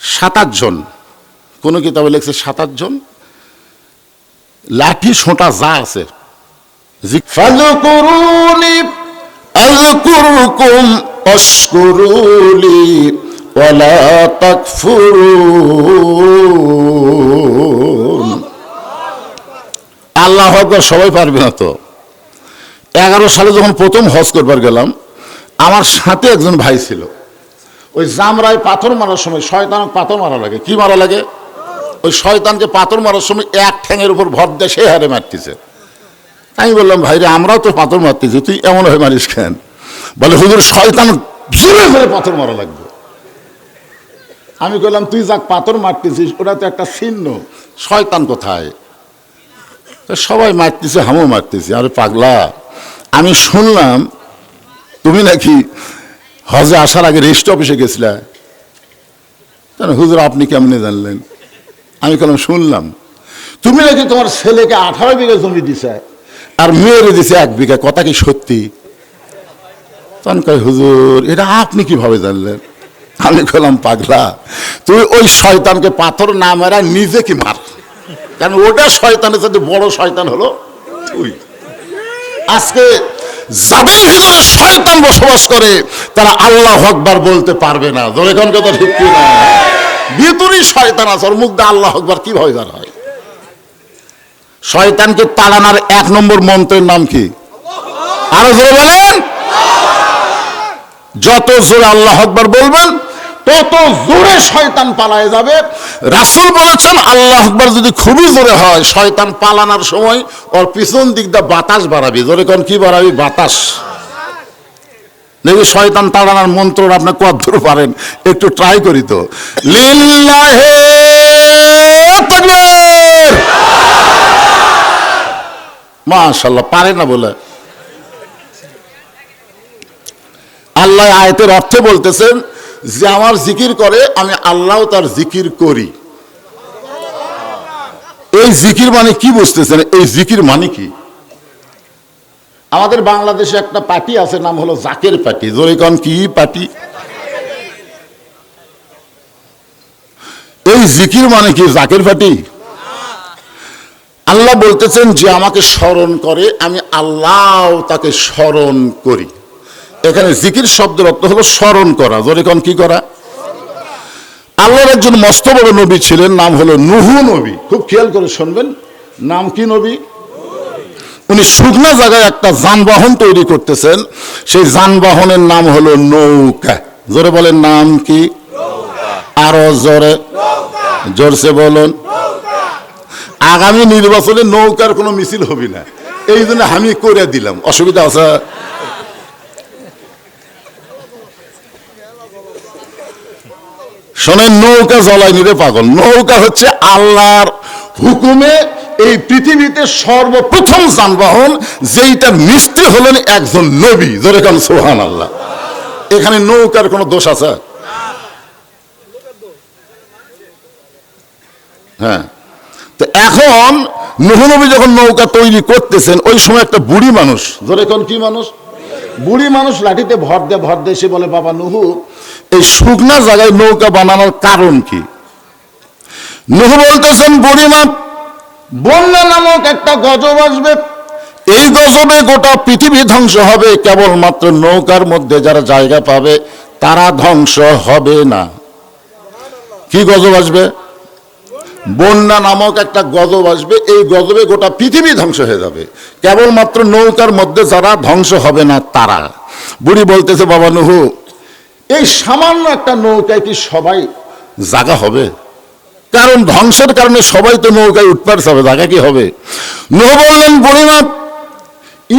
Speaker 1: 27 জন, কোন কিতাবে লেখছে 27 জন, লাঠি সোঁটা যা আছে। ফাযকুরুনি আযকুরকুম ওয়াশকুরুলি ওয়ালা তাকফুরুন। আল্লাহু আকবার সবাই পারবে না তো। 11 সালে যখন প্রথম হজ করবার গেলাম, আমার সাথে একজন ভাই ছিল। ওই জামরায় পাথর মারার সময় শয়তান পাথর মারা লাগে। কি মারা লাগে? ওই শয়তানকে পাথর মারার সময় এক ঠ্যাঙের উপর ভর দিয়ে সে হারে মারতেছে। আমি বললাম ভাইরে আমরাও তো পাথর মারতেছি, তুই এমন হয়ে মারিস কেন? বলে হুজুর শয়তান জোরে জোরে পাথর মারা লাগবে। আমি বললাম তুই যাক পাথর মারতেছিস ওটা তো একটা চিহ্ন, শয়তান কোথায়? সবাই মারতেছে, আমিও মারতেছি। আরে পাগলা, আমি শুনলাম তুমি নাকি হজে আসার আগে রেজিস্ট্রি অফিসে গেছিলা। হুজুর আপনি কেমনে জানলেন? আমি বললাম শুনলাম তুমি নাকি তোমার ছেলেকে 18 বিঘা জমি দিছে আর মেয়েরে দিছে 1 বিঘা, কথা কি সত্যি? তখন কয় হুজুর এটা আপনি কিভাবে জানলেন? আমি বললাম পাগলা, তুই ওই শয়তানকে পাথর না মারা নিজে কি মার, কারণ ওটা শয়তানের সাথে বড় শয়তান হলো তুই। আজকে যাদের ভিতরে শয়তান বসবাস করে তারা আল্লাহু আকবার বলতে পারবে না। ধরে কোন কথা ঠিক কি না? ভিতরেই শয়তান আছে, ওর মুখ দিয়ে আল্লাহু আকবার কিভাবে বার হয়? শয়তানকে তাড়ানোর 1 নম্বর মন্ত্রের নাম কি? আরো জোরে বলেন। যত জোরে আল্লাহু আকবার বলবেন তত জোরে শয়তান পালায়ে যাবে। রাসূল বলেছেন আল্লাহু আকবার যদি খুবই জোরে হয় শয়তান পালানোর সময় ওর পিছন দিক দিয়ে বাতাস বাড়াবি। জোরে কোন কি বাড়াবি? বাতাস। দেখি শয়তান তাড়ানোর মন্ত্র আপনি কতদূর পারেন, একটু ট্রাই করি তো। লিল্লাহি তাকবীর। মাশাআল্লাহ, পারে না বলে। আল্লাহ আয়াতের অর্থে বলতেছেন যে আমার জিকির করে আমি আল্লাহ তার জিকির করি। এই জিকির মানে কি বুঝতেছেন? এই জিকির মানে কি? আমাদের বাংলাদেশে একটা পার্টি আছে, নাম হলো জাকের পার্টি। জোরে কোন কি পার্টি? এই জিকির মানে কি? জাকের পার্টি। আল্লাহ বলতেছেন যে আমাকে স্মরণ করে আমি আল্লাহ তাকে স্মরণ করি। এখানে জিকির শব্দের অর্থ হলো স্মরণ করা। জোরে কোন কি করা? আল্লাহর একজন মস্ত বড় নবী ছিলেন, নাম হলো নূহ নবী। খুব খেয়াল করে শুনবেন, নাম কি নবী? উনি শুকনা জায়গায় একটা যানবাহন তৈরি করতেছেন, সেই যানবাহনের নাম হলো নৌকা। জোরে বলেন নাম কি? আরো জোরে, জোরসে বলুন। আগামী নির্বাচনে নৌকার কোনো মিছিল হবে না, এই জন্য আমি করে দিলাম। অসুবিধা আছে? শোনেন, নৌকা জ্বলায়নি রে পাগল। নৌকা হচ্ছে আল্লাহর হুকুমে এই পৃথিবীতে সর্বপ্রথম যানবাহন, যেইটার মিস্ত্রি হলেন একজন নবী। জোরে কান সুবহানাল্লাহ। এখানে নৌকার কোনো দোষ আছে? হ্যাঁ। তো এখন নূহ নবী যখন নৌকা তৈরি করতেছেন, ওই সময় একটা বুড়ি মানুষ, ধরে কোন কি মানুষ, বুড়ি মানুষ লাঠিতে ভর দিয়ে এসে বলে, বাবা নূহ, এই শুকনা জায়গায় নৌকা বানানোর কারণ কি? নূহ বলতেছেন, বুড়িমা, বন্যা নামক একটা গজব আসবে, এই গজবে গোটা পৃথিবী ধ্বংস হবে, কেবলমাত্র নৌকার মধ্যে যারা জায়গা পাবে তারা ধ্বংস হবে না। কি গজব আসবে? বন্যা নামক একটা গজব আসবে, এই গজবে গোটা পৃথিবী ধ্বংস হয়ে যাবে, কেবলমাত্র নৌকার মধ্যে যারা ধ্বংস হবে না তারা। বুড়ি বলতেছে, বাবা নূহ, এই সামান্য একটা নৌকায় কি সবাই জায়গা হবে? কারণ ধ্বংসের কারণে সবাই তো নৌকায় উঠতে পারছে, জায়গা কি হবে? নূহ বললেন, বুড়িমা,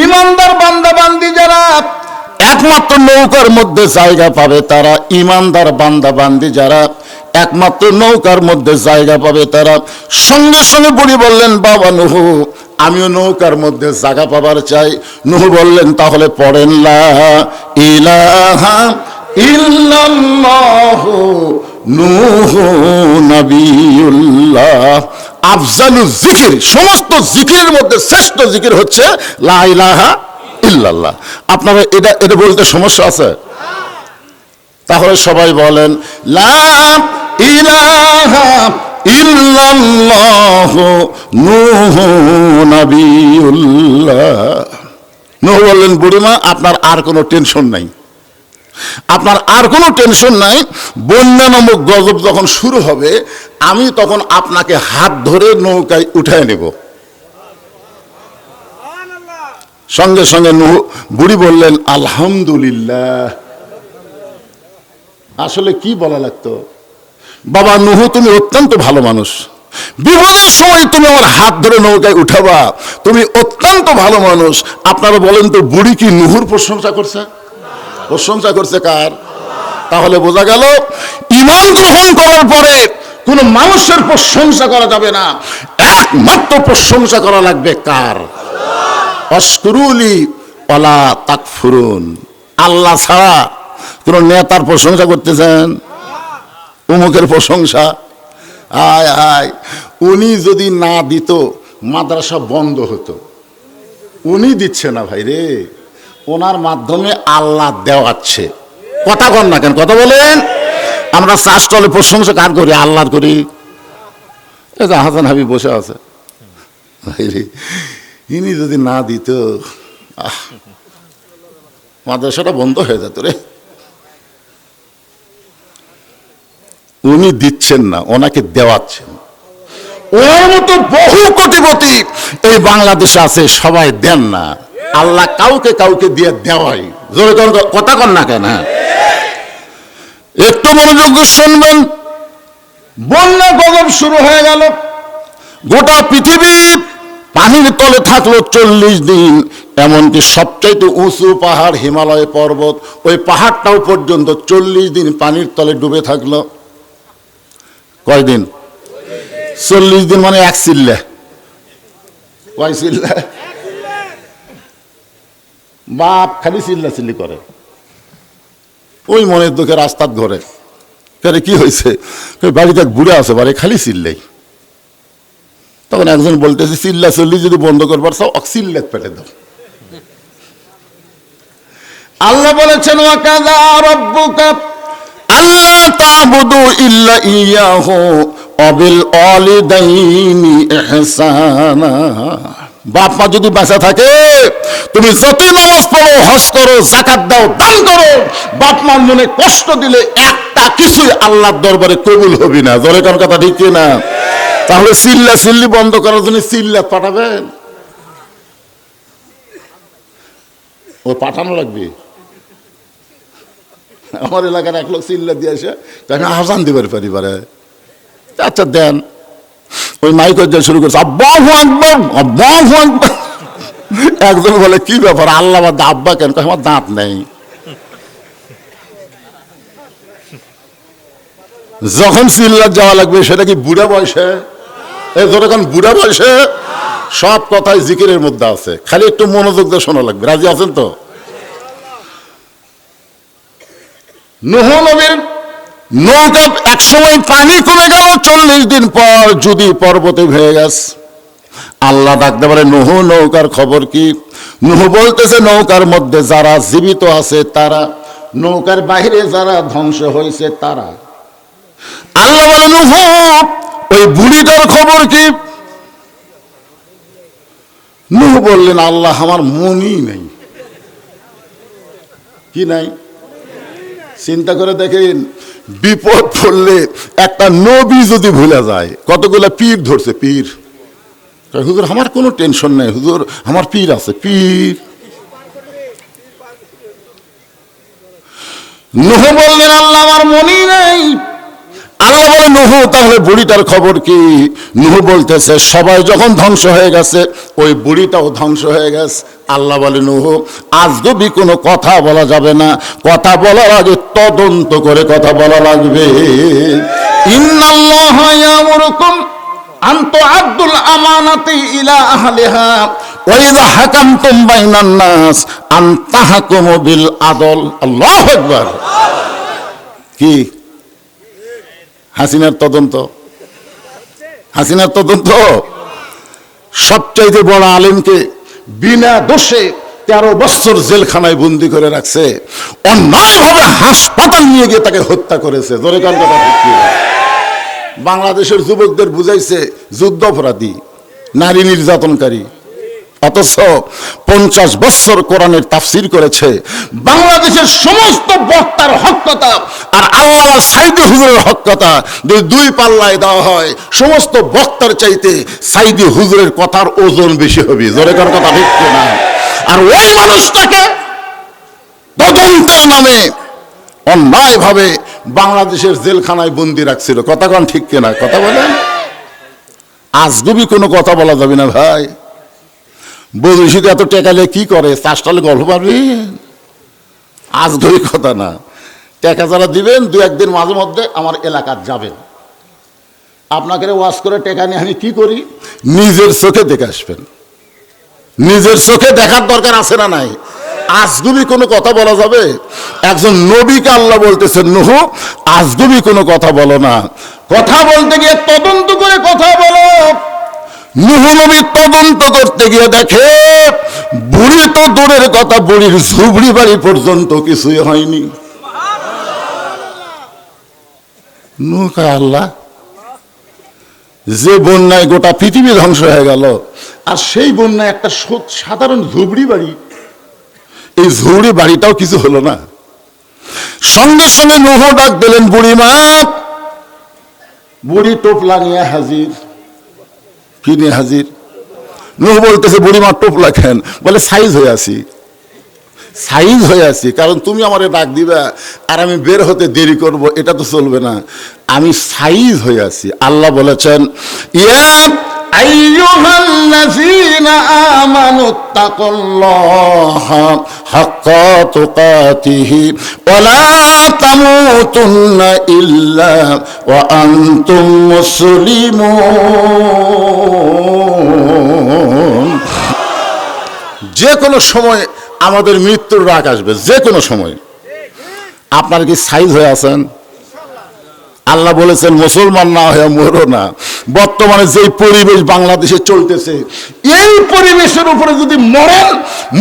Speaker 1: ইমানদার বান্দা বান্দি যারা একমাত্র নৌকার মধ্যে জায়গা পাবে তারা, ইমানদার বান্দা বান্দি যারা একমাত্র নৌকার মধ্যে জায়গা পাবে তারা। সঙ্গে সঙ্গে বুড়ি বললেন, বাবা নূহ, আমিও নৌকার মধ্যে জায়গা পাবার চাই। নূহ বললেন, তাহলে পড়েন, লা ইলাহা ইল্লাল্লাহু নূহ নবিয়ুল্লাহ। আফজালু জিকির, সমস্ত জিকিরের মধ্যে শ্রেষ্ঠ জিকির হচ্ছে লা ইলাহা ইল্লাল্লাহ। আপনারা এটা বলতে সমস্যা আছে? তাহলে সবাই বলেন, লা ইলাহা ইল্লাল্লাহু নূহ নবিয়ুল্লাহ। নূহ বললেন, বুড়িমা, আপনার আর কোনো টেনশন নাই, আপনার আর কোনো টেনশন নাই। বন্যা নামক গজব যখন শুরু হবে, আমি তখন আপনাকে হাত ধরে নৌকায় উঠায় নেব। সঙ্গে সঙ্গে বুড়ি বললেন, আলহামদুলিল্লাহ। আসলে কি বলা লাগতো? বাবা নূহ, তুমি অত্যন্ত ভালো মানুষ, বিপদের সময় তুমি আমার হাত ধরে নৌকায় উঠাবা, তুমি অত্যন্ত ভালো মানুষ। আপনারা বলেন তো, বুড়ি কি নূহুর প্রশংসা করছে? প্রশংসা করছে কার? তাহলে বোঝা গেল, ঈমান গ্রহণ করার পরে কোন মানুষের প্রশংসা করা যাবে না, একমাত্র প্রশংসা করা লাগবে কার? আশকুরুলি ওয়ালা তাকফুরুন। আল্লাহ ছাড়া কোন নেতার প্রশংসা করতেছেন? অমুকের প্রশংসা, আয় আয়, উনি যদি না দিত মাদ্রাসা বন্ধ হতো। উনি দিচ্ছে না ভাই রে, ওনার মাধ্যমে আল্লাহ দেওয়াচ্ছে। কথা কন না কেন? কথা বলেন। আমরা শাস্ত্রে প্রশংসা কার করি? আল্লাহর করি। এই যে হাসান হাবিব বসে আছে, ইনি যদি না দিত মাদ্রাসাটা বন্ধ হয়ে যেত রে। উনি দিচ্ছেন না, ওনাকে দেওয়াচ্ছেন। ওর মতো বহু কোটিপতি এই বাংলাদেশে আছে, সবাই দেন না। আল্লাহ কাউকে কাউকে দিয়ে দেওয়াই। জোরে কথা কন না কেন? একটু মনোযোগ শুনবেন। বন্যা গজব শুরু হয়ে গেল, গোটা পৃথিবী পানির তলে থাকলো 40 দিন। এমনকি সবচাইতে উঁচু পাহাড় হিমালয় পর্বত, ওই পাহাড়টাও পর্যন্ত 40 দিন পানির তলে ডুবে থাকলো। কয়দিন? 40 দিন, মানে এক চিল্লা। কয় চিল্লা? বাপ খালি চিল্লা চিল্লি করে, ওই মনের দুঃখে রাস্তার ঘরে। কি হয়েছে? বাড়িতে এক বুড়া আছে, বাড়ি খালি চিল্লাই। তখন একজন বলতেছে, চিল্লা চিল্লি যদি বন্ধ করবার চাও, চিল্লাত পেটে দাও। আল্লাহ বলেছেন, ওয়াকাযা রাব্বুকা আল্লা তা'বুদু ইল্লা ইয়াহু ওয়া বিল ওয়ালিদাইনি ইহসানা। বাপ মা যদি বাঁচা থাকে, তুমি যতই নামাজ পড়ো, হজ করো, যাকাত দাও, দান করো, বাপ মার মনে কষ্ট দিলে একটা কিছুই আল্লাহর দরবারে কবুল হবে না। জোরে কোন কথা ঠিক না? তাহলে চিল্লা চিল্লি বন্ধ করার জন্য চিল্লা পাঠাবেন, ও পাঠানো লাগবে। আমার এলাকার এক লোক চিল্লা দিয়ে আসে, আমি আজান দিবার পারি পারে। আচ্ছা দেন। ওই মাইক শুরু করছে, আল্লাহু আকবার, আল্লাহু আকবার। একজন বলে, কি ব্যাপার, আল্লাহ বাদ আব্বা কেন? আমার দাঁত নেই। যখন সিল্লাত যাওয়া লাগবে সেটা কি বুড়া বয়সে? এই যখন বুড়া বয়সে সব কথাই জিকিরের মধ্যে আছে, খালি একটু মনোযোগ দিয়ে শোনা লাগবে। রাজি আছেন তো? নূহ নবীর নৌকা একসময় পানি কমে গেল, 40 দিন পর যদি পর্বতে ভেঙে গেছে। আল্লাহ ডাকতে পারে, নূহ নৌকার খবর কি? নূহ বলতেছে, নৌকার মধ্যে যারা জীবিত আছে তারা, নৌকার বাইরে যারা ধ্বংস হয়েছে তারা। আল্লাহ বলে, নূহ ওই বুড়িটার খবর কি? নূহ বললেন, আল্লাহ আমার মনই নেই। কি নাই? চিন্তা করে দেখেন, বিপদ পড়লে একটা নবী যদি ভুলে যায়, কতগুলা পীর ধরছে, পীর। হুজুর আমার কোনো টেনশন নেই, হুজুর আমার পীর আছে, পীর। নূহ বললেন, আল্লাহ আমার মনই নেই। আল্লাহ বলে, নূহ তাহলে বুড়িটার খবর কি? নূহ বলতেছে, সবাই যখন ধ্বংস হয়ে গেছে ওই বুড়িটাও ধ্বংস হয়ে গেছে। আল্লাহ বলে, নূহ আজগবি কোনো কথা বলা যাবে না, কথা বলার আগে তদন্ত করে কথা বলা লাগবে। ইন্নাল্লাহা ইয়ামুরুকুম আন তুআদ্দুল আমানাতি ইলা আহলিহা ওয়া ইযা হাকামতুম বাইনান নাস আন তাহকুমু বিল আদল। আল্লাহু আকবার। কি হাসিনার তদন্ত? হাসিনার তদন্ত সবচাইতে বড় আলেমকে বিনা দোষে 13 বছর জেলখানায় বন্দি করে রাখছে, অন্যায়ভাবে হাসপাতাল নিয়ে গিয়ে তাকে হত্যা করেছে। জোরে কান কথা ঠিক কি? বাংলাদেশের যুবকদের বুঝাইছে যুদ্ধ অপরাধী, নারী নির্যাতনকারী, অথচ 50 বছর কোরআনের তাফসীর করেছে। বাংলাদেশের সমস্ত বক্তার হক কথা আর আল্লামা সাইদি হুজুরের হক কথা দুই পাল্লায় দেওয়া হয়, সমস্ত বক্তার চাইতে সাইদি হুজুরের কথার ওজন বেশি হবে। জোরে কার কথা ঠিক না? আর ওই মানুষটাকে তদন্তের নামে অন্যায়ভাবে বাংলাদেশের জেলখানায় বন্দি রাখছিল। কথা কোন ঠিক কিনা? কথা বলেন। আজগুবি কোনো কথা বলা যাবে না ভাই। বৈদেশিক এত টেকালে কি করে? চাষটালে গল্প পারবি? আজগুবি কথা না। টাকা যারা দিবেন 2-1 দিন মাঝে মধ্যে আমার এলাকার যাবেন, আপনাকে ওয়াজ করে টাকা নিয়ে আমি কি করি? নিজের চোখে দেখে আসবেন। নিজের চোখে দেখার দরকার আছে না নাই? আজগুবি কোনো কথা বলা যাবে? একজন নবীকে আল্লাহ বলতেছেন, নূহ আজগুবি কোনো কথা বলো না, কথা বলতে গিয়ে তদন্ত করে কথা বলো। নূহ নবী তদন্ত করতে গিয়ে দেখে বুড়ি তো দূরের কথা, বুড়ির ঝুবড়ি বাড়ি পর্যন্ত কিছুই হয়নি। নূহ আল্লাহ, যে বন্যায় গোটা পৃথিবী ধ্বংস হয়ে গেল, আর সেই বন্যায় একটা সাধারণ ঝুবড়ি বাড়ি, এই ঝুবড়ি বাড়িটাও কিছু হলো না। সঙ্গে সঙ্গে নূহ ডাক দিলেন, বুড়ি মা। বুড়ি টোপলা নিয়ে হাজির। কি নিয়ে হাজির? নূহ বলতেছে, বুড়ি মা টোপলা কেন? বলে সাইজ হয়ে আছি, সাইজ হয়ে আছি। কারণ তুমি আমারে ডাক দিবা আর আমি বের হতে দেরি করব, এটা তো চলবে না, আমি সাইজ হয়ে আছি। আল্লাহ বলেছেন, ইয়া আইয়ুহাল্লাযীনা আমানুত্তাকুল্লাহা হাক্কা তুকাতিহি ওয়া লা তামুতুন্না ইল্লা ওয়া আনতুম মুসলিমুন। যে কোনো সময় আমাদের মৃত্যুর রাগ আসবে, যে কোনো সময়। আপনার কি সাইজ হয়ে আছেন? আল্লাহ বলেছেন, মুসলমান না হয়ে মরো না। বর্তমানে যে পরিবেশ বাংলাদেশে চলতেছে, এই পরিবেশের উপরে যদি মরেন,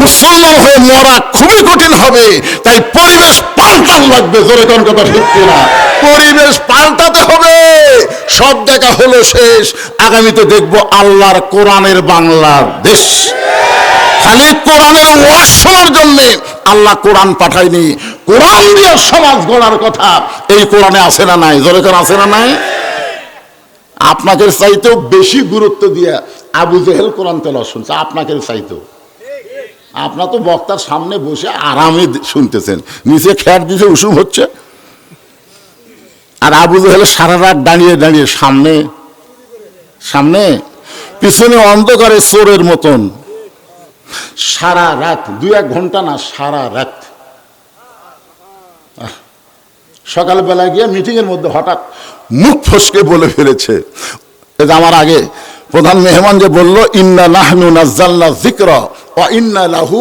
Speaker 1: মুসলমান হয়ে মরা খুবই কঠিন হবে। তাই পরিবেশ পাল্টান লাগবে। জোরে কোন কথা ঠিক কিনা? পরিবেশ পাল্টাতে হবে। সব দেখা হলো শেষ, আগামীতে দেখবো আল্লাহর কোরআনের বাংলাদেশ। খালি কোরআনের ওয়াজ শোনার জন্য আল্লাহ কোরআন পাঠায়নি, কোরআন দিয়ে সমাজ গড়ার কথা এই কোরআনে আছে না নাই? জোরে করে আছে না নাই? আপনাকে চাইতেও বেশি গুরুত্ব দিয়ে আবু জেহেল কোরআন তেলাওয়াত শুনছে, আপনাকে চাইতেও। আপনার তো বক্তার সামনে বসে আরামে শুনতেছেন, নিচে খ্যাট দিতে উসুম হচ্ছে। আর আবু জেহেল সারা রাত দাঁড়িয়ে দাঁড়িয়ে সামনে সামনে পিছনে অন্ধকারে চোরের মতন সারা রাত, 2-1 ঘন্টা না, সারা রাত সকালবেলা গিয়ে মিটিংয়ের মধ্যে হঠাৎ মুখ ফসকে বলে ফেলেছে, এটা আমার আগে প্রধান মেহমান যে বলল, ইন্না নাহনু নাজ্জালনা যিকরা ওয়া ইন্না লাহু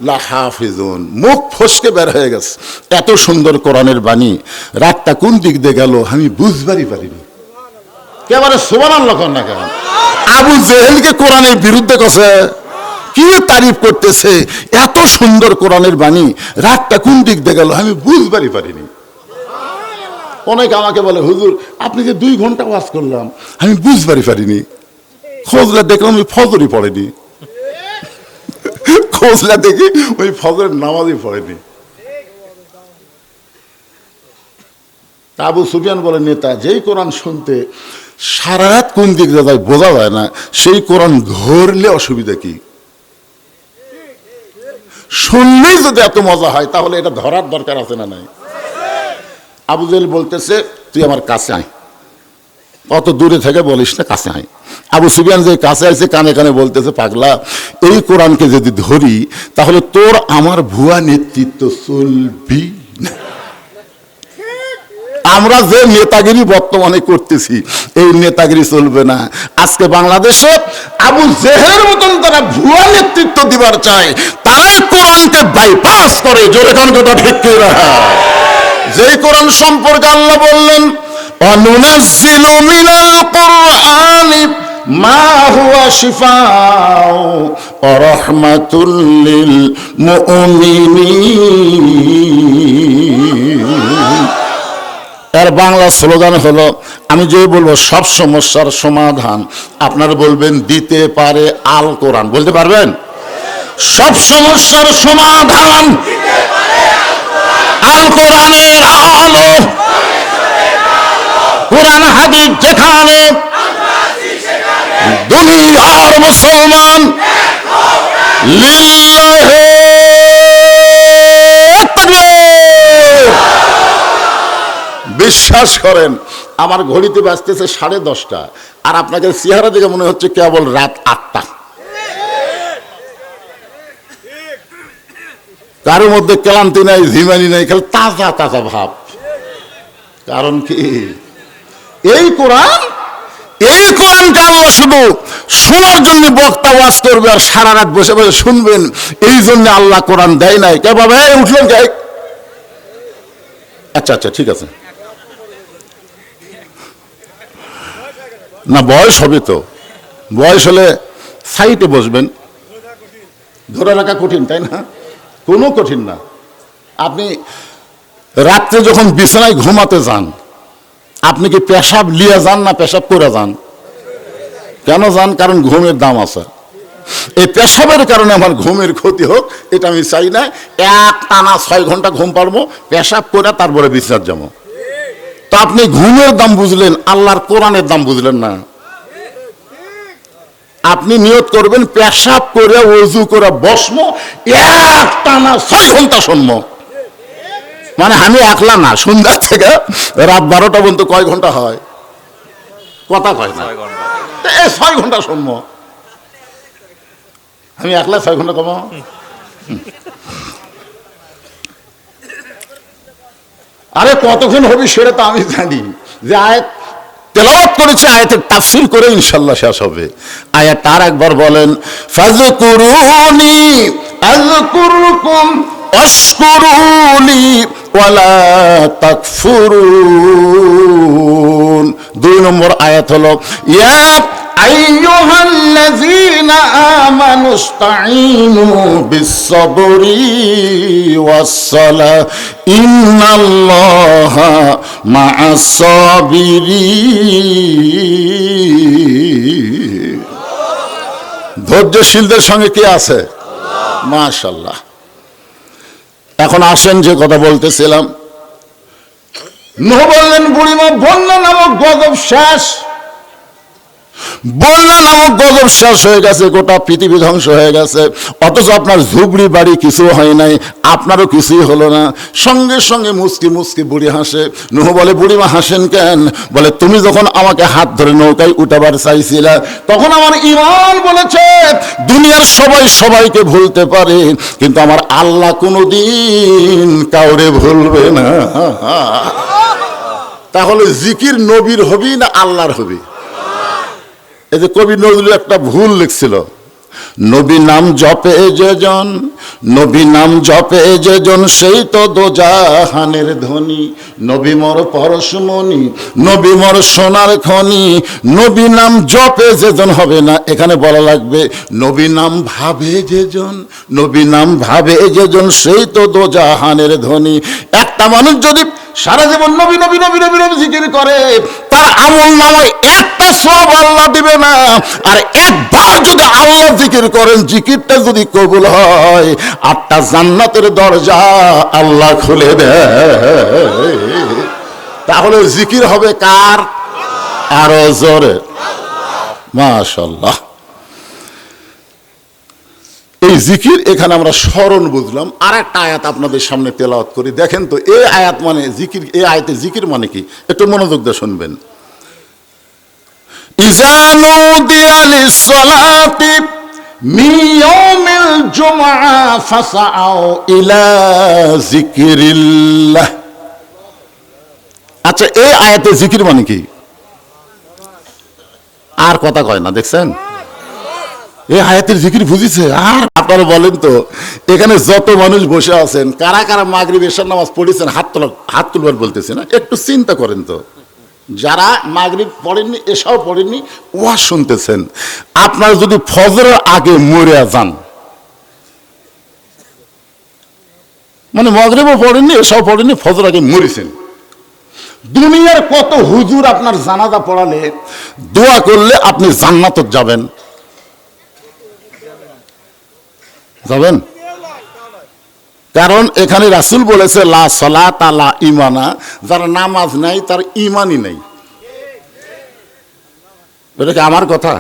Speaker 1: লাহাফিজুন, মুখ ফসকে বের হয়ে গেছে। এত সুন্দর কোরআনের বাণী, রাতটা কোন দিক দিয়ে গেল আমি বুঝবারই পারিনি। একেবারে সুবহানাল্লাহ কর না কেন? আবু জেহেলকে কোরআনের বিরুদ্ধে কছে, কি তারিফ করতেছে, এত সুন্দর কোরআনের বাণী, রাতটা কোন দিক দিয়ে গেল আমি বুঝবারই পারিনি। অনেকে আমাকে বলে, হুজুর আপনি যে 2 ঘন্টা ওয়াজ করলাম আমি বুঝবারই পারিনি। খোঁজলা দেখলাম ওই ফজরই পড়েনি, খোঁজলা দেখি ওই ফজরের নামাজই পড়েনি। আবু সুফিয়ান বলে, নেতা যেই কোরআন শুনতে সারা রাত কোন দিক দিয়ে যায় বোঝা যায় না, সেই কোরআন ধরলে অসুবিধা কি? শুনলেই যদি এত মজা হয় তাহলে এটা ধরার দরকার আছে না নাই? আবু জেহেল বলতেছে, তুই আমার কাছে আয়, অত দূরে থেকে বলিস না, কাছে আয়। আবু সুফিয়ান যে কাছে আসছে কানে কানে বলতেছে, পাগলা এই কোরআনকে যদি ধরি তাহলে তোর আমার ভুয়া নেতৃত্ব চলবি না। আমরা যে নেতাগিরি বর্তমানে করতেছি এই নেতাগিরি চলবে না। আজকে বাংলাদেশে আবু জেহেলের মতন তারা ভুয়া নেতৃত্ব দিবার চায়, তারাই কোরআনকে বাইপাস করে। জোরে কোন কথা ঠিক করে? যেই কোরআন সম্পর্কে আল্লাহ বললেন, অনুনাজ্জিলু মিনাল কুরআনি মা হুয়া শিফাউ ওয়া রাহমাতুল লিল মুমিনিন। এর বাংলা স্লোগান হলো, আমি যে বলবো সব সমস্যার সমাধান, আপনারা বলবেন দিতে পারে আল কোরআন। বলতে পারবেন? সব সমস্যার সমাধান আল কোরআনের আলো। কোরআন হাদিস যেখানে, দুনিয়ার মুসলমান লিল্লাহি তাকবীর। বিশ্বাস করেন আমার ঘড়িতে বাজতেছে 10:30, আর আপনাকে চেহারা দেখে মনে হচ্ছে কেবল রাত 8টা। কারোর মধ্যে ক্লান্তি নাই, ঝিমানি নাই, খালি তাজা তাজা ভাব। কারণ কি? এই কোরআনকে আল্লাহ শুধু শোনার জন্য বক্তা ওয়াজ করবে আর সারা রাত বসে বসে শুনবেন, এই জন্য আল্লাহ কোরআন দেয় নাই। কে বাবা উঠলেন কে? আচ্ছা আচ্ছা ঠিক আছে, না বয়স হবে তো, বয়স হলে সাইটে বসবেন। ধরে রাখা কঠিন, তাই না? কোনো কঠিন না। আপনি রাত্রে যখন বিছানায় ঘুমাতে যান, আপনি কি পেশাব লিয়ে যান না পেশাব করে যান? কেন যান? কারণ ঘুমের দাম আছে। এই পেশাবের কারণে আমার ঘুমের ক্ষতি হোক এটা আমি চাই না। এক টানা 6 ঘন্টা ঘুম পারবো, পেশাব করে তারপরে বিছানায় যাবো। তো আপনি ঘুমের দাম বুঝলেন, আল্লাহর কোরআনের দাম বুঝলেন না। আপনি নিয়ত করবেন পেশাব করে ওযু করে বসমো, এক টানা 6 ঘন্টা শুনবো। মানে আমি একলা না, সন্ধ্যা থেকে রাত 12টা পর্যন্ত কয় ঘন্টা হয়? কথা কয় না, 6 ঘন্টা শুনবো। আমি একলা 6 ঘন্টা কমো। আরে কতক্ষণ হবে সেটা তো আমি জানি। যে আয়াত তেলাওয়াত করেছে, আয়াতের তাফসীর করে ইনশাআল্লাহ শেষ হবে। আয়াত আর একবার বলেন, ফাযকুরুনি আযকুরকুম ওয়াশকুরুলি ওয়ালা তাকফুরুন। 2 নম্বর আয়াত হলো, ইয়া আইয়ুহাল্লাযীনা আমানু ইসতাঈনু বিস-সাবরি ওয়াস-সালাহ ইন্নাল্লাহা মা'আস-সাবিরিন। ধৈর্যশীলদের সঙ্গে কে আছে? মাশাআল্লাহ। এখন আসেন যে কথা বলতেছিলাম, নূহ বললেন, বুড়িমা বন্যা নামক গজব শেষ। বন্যা নামক গজব শেষ হয়ে গেছে, গোটা পৃথিবী ধ্বংস হয়ে গেছে, অথচ আপনার ঝুপড়ি বাড়ি কিছু হয় নাই, আপনারও কিছুই হলো না। সঙ্গে সঙ্গে মুচকি মুচকি বুড়ি হাসে। নূহ বলে, বুড়িমা হাসেন কেন? বলে, তুমি যখন আমাকে হাত ধরে নৌকায় উঠাবার চাইছিলে তখন আমার ঈমান বলেছে দুনিয়ার সবাই সবাইকে ভুলতে পারে, কিন্তু আমার আল্লাহ কোনোদিন কাউরে ভুলবে না। তাহলে জিকির নবীর হবি না আল্লাহর হবি? এই যে কবি নজরুল একটা ভুল লিখছিল, নবী নাম জপে যেজন, নবী নাম জপে যেজন, সেই তো দোজাহানের ধনী। নবী মোর পরশমণি, নবী মোর সোনার খনি, নবী নাম জপে যেজন হবে না, এখানে বলা লাগবে নবী নাম ভাবে যেজন, নবী নাম ভাবে যেজন, সেই তো দোজাহানের ধনী। একটা মানুষ যদি সারা জীবন নবী নবী নবী নবী নবী জিকির করে, তার আমল নামায় একটা সওয়াব আল্লাহ দিবে না। আর একবার যদি আল্লাহ জিকির করেন, জিকিরটা যদি কবুল হয়, 8টা জান্নাতের দরজা আল্লাহ খুলে দেয়। তাহলে জিকির হবে কার? আরো জোরে মাশাআল্লাহ। এই জিকির এখানে আমরা স্মরণ বুঝলাম। আর একটা আয়াত আপনাদের সামনে তেলাওয়াত করি, দেখেন তো এই আয়াত মানে জিকির, এই আয়াতে জিকির মানে কি, একটু মনোযোগ দিয়ে শুনবেন। ইযা নুদিয়া লিস-সালাতি মিন ইয়াউমিল জুমআ ফাসআউ ইলা যিকরিল্লাহ। আচ্ছা, এই আয়াতে জিকির মানে কি? আর কথা কয় না, দেখছেন? এই আয়াতের জিকির বুঝিছে? আর আপনারা বলেন তো, এখানে যত মানুষ বসে আছেন, কারা কারা মাগরিব এশার নামাজ পড়েছেন? হাত তুলবার বলতেছি না, একটু চিন্তা করেন তো। যারা মাগরিব পড়েননি, এশাও পড়েননি, ওয়াজ শুনতেছেন, আপনারা যদি ফজরের আগে মরে যান, মানে মাগরিবও পড়েননি, এশাও পড়েননি, ফজর আগে মরেছেন, দুনিয়ার কত হুজুর আপনার জানাজা পড়ালে, দোয়া করলে আপনি জান্নাতে যাবেন, যাবেন? কারণ এখানে রাসূল বলেছে লা সালাতা লা ঈমানা, যার নামাজ নাই তার ঈমানই নাই। এটা কি আমার কথা?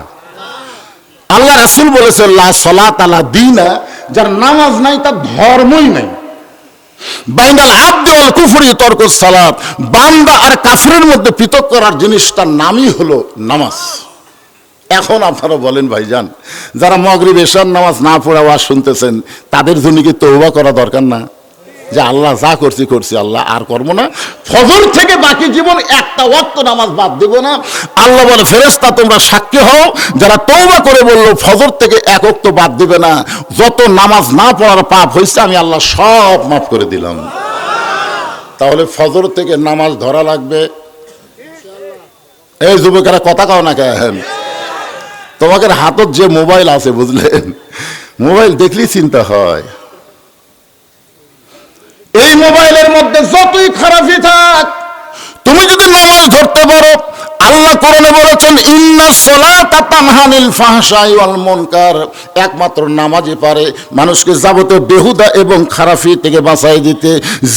Speaker 1: আল্লাহ রাসূল বলেছে লা সালাতা লা দীনা, যার নামাজ নাই তার ধর্মই নাই। বাইনাল আবদি ওয়াল কুফরি তরকুস সালাত, বান্দা আর কাফিরের মধ্যে পৃথক করার জিনিসটার নামই হলো নামাজ। এখন আপনারা বলেন ভাইজান, যারা মাগরিব এশার নামাজ না পড়ে ওয়াজ শুনতেছেন, তাদের জন্য কি তওবা করা দরকার না? যে আল্লাহ যা করছি করছি, আল্লাহ আর করবো না, ফজর থেকে বাকি জীবন একটা ওয়াক্ত নামাজ বাদ দেব না। আল্লাহ বলে ফেরেশতা তোমরা সাক্ষী হও, যারা তওবা করে বললো ফজর থেকে এক ওয়াক্ত বাদ দিবে না, যত নামাজ না পড়ার পাপ হয়েছে আমি আল্লাহ সব মাফ করে দিলাম। তাহলে ফজর থেকে নামাজ ধরা লাগবে। এই যুবকেরা কথা কও না কেন? তোমাদের হাতত যে মোবাইল আছে, বুঝলেন, মোবাইল দেখলেই চিন্তা হয়। এই মোবাইলের মধ্যে যতই খারাপই থাক, তুমি যদি নামাজ ধরতে পারো, আল্লাহ কোরআনে বলেছেন ইন্নাস সালাতা তানহা আনিল ফাহশাই ওয়াল মুনকার, একমাত্র নামাজই পারে মানুষকে যাবতীয় বেহুদা এবং খারাপি থেকে বাঁচাই দিতে।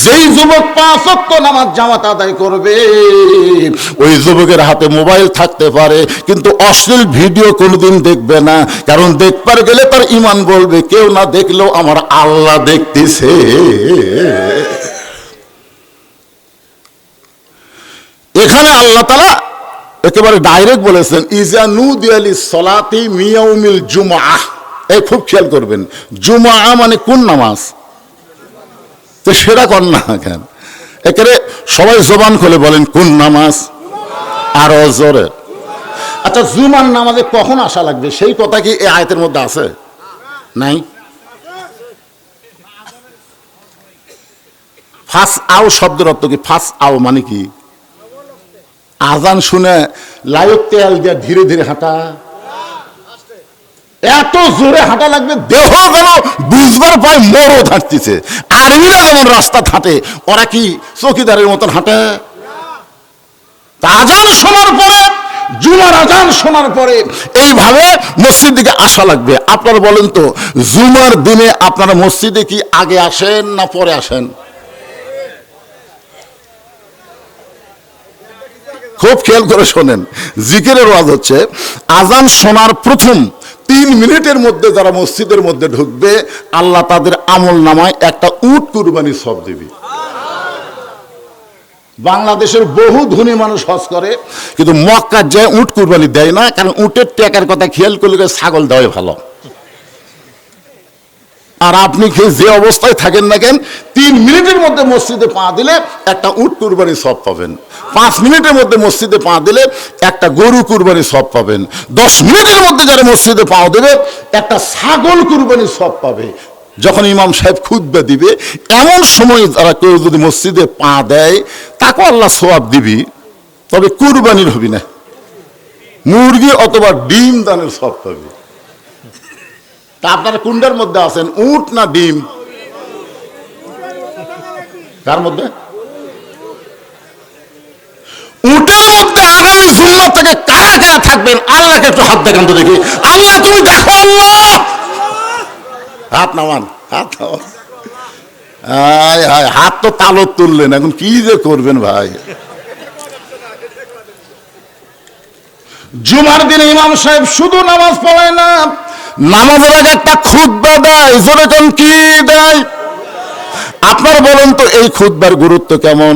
Speaker 1: যেই যুবক 5 ওয়াক্ত নামাজ জামাত আদায় করবে, ওই যুবকের হাতে মোবাইল থাকতে পারে, কিন্তু অশ্লীল ভিডিও কোনোদিন দেখবে না। কারণ দেখবার গেলে তার ঈমান বলবে কেউ না দেখলেও আমার আল্লাহ দেখতেছে। এখানে আল্লাহ তাআলা একেবারে ডাইরেক্ট বলেছেন ইজা নুদিয়া লিস-সালাতি মিন ইয়াউমিল জুমআহ। এই খুব খেয়াল করবেন, জুমআ মানে কোন নামাজ? তো সেটা কোন না কেন? একেবারে সবাই জবান খুলে বলেন কোন নামাজ? আরো জোরে। আচ্ছা, জুমার নামাজে কখন আসা লাগবে সেই কথা কি এই আয়াতের মধ্যে আছে? নাই। ফাস আও শব্দের অর্থ কি? ফাস আও মানে কি? আজান শুনে লাইক তেল দিয়ে ধীরে ধীরে হাঁটা, এত জোরে হাঁটা লাগবে দেহ যেন বুঝবার পায় মরদ হাঁটতেছে। আর্মিরা যেমন রাস্তা হাঁটে, ওরা কি চৌকিদারের মতন হাঁটে? আজান শোনার পরে, জুমার আজান শোনার পরে এইভাবে মসজিদ দিকে আসা লাগবে। আপনারা বলেন তো, জুমার দিনে আপনারা মসজিদে কি আগে আসেন না পরে আসেন? খুব খেয়াল করে শোনেন, জিকিরের ওয়াজ হচ্ছে আজান শোনার প্রথম 3 মিনিটের মধ্যে যারা মসজিদের মধ্যে ঢুকবে, আল্লাহ তাদের আমল নামায় একটা উট কুরবানি সব দিবে। বাংলাদেশের বহু ধনী মানুষ হজ করে, কিন্তু মক্কা যায় উট কুরবানি দেয় না, কারণ উটের টাকার কথা খেয়াল করলে ছাগল দেওয়াই ভালো। আর আপনি যে অবস্থায় থাকেন না কেন 3 মিনিটের মধ্যে মসজিদে পা দিলে একটা উট কুরবানি সব পাবেন, 5 মিনিটের মধ্যে মসজিদে পা দিলে একটা গরু কুরবানি সব পাবেন, 10 মিনিটের মধ্যে যারা মসজিদে পা দেবে একটা ছাগল কুরবানি সব পাবে। যখন ইমাম সাহেব খুতবা দিবে এমন সময় তারা কেউ যদি মসজিদে পা দেয় তাকে আল্লাহ সওয়াব দিবি, তবে কুরবানির হবি না, মুরগি অথবা ডিম দানের সব পাবে। তা আপনারা কোনটার মধ্যে আছেন, উট না ডিম? কার মধ্যে? উটের মধ্যে আগামী জুম্মা থেকে কারা কারা থাকবেন আল্লাহকে একটু হাত দেখান তো দেখি। আল্লাহ তুমি দেখো, আল্লাহ হাত নামান, হাত নামান। হাত তো তালত তুললেন, এখন কি যে করবেন ভাই। জুমার দিনে ইমাম সাহেব শুধু নামাজ পড়ায় না, নামাজের আগে একটা খুতবা দেয়। জোরে কোন কি দেয়? আপনারা বলেন তো এই খুতবার গুরুত্ব কেমন?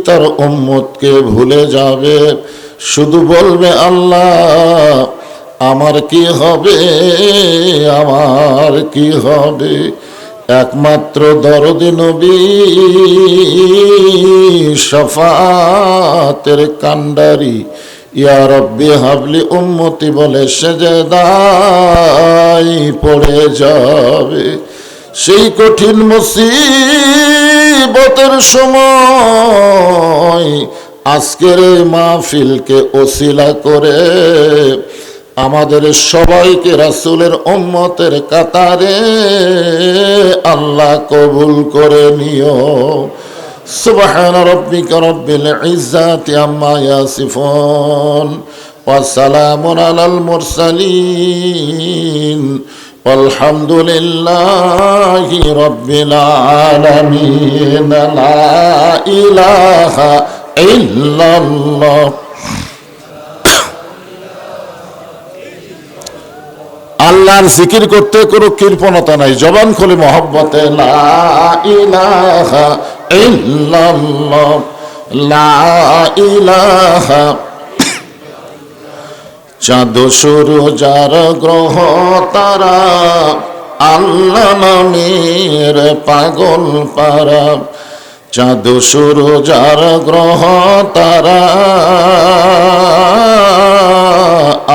Speaker 1: তার উম্মতকে ভুলে যাবে, শুধু বলবে আল্লাহ আমার কি হবে, আমার কি হবে। একমাত্র দরদি নবী শফাতের কান্ডারি ইয়া রব্বি হাবলি উম্মতি বলে সেজদায় পড়ে যাবে। সেই কঠিন মুসিবতের সময় আজকের এই মাহফিলকে ওসিলা করে আমাদের সবাইকে রাসূলের উম্মতের কাতারে আল্লাহ কবুল করে নিও। সুবহান রাব্বিকা রাব্বিল ইজ্জাতি আম্মা ইয়াসিফুন ওয়া সালামুন আলাল মুরসালিন ওয়ালহামদুলিল্লাহি রাব্বিল আলামিন। লা ইলাহা ইল্লাল্লাহ। আল্লাহর জিকির করতে কোনো কৃপণতা নাই, জবান খুলে মহব্বতে লা ইলাহা ইল্লাল্লাহ, লা ইলাহা। চাঁদ সূরজার গ্রহ তারা আল্লাহ নামের পাগল পারা। চাঁদ সূরজার গ্রহ তারা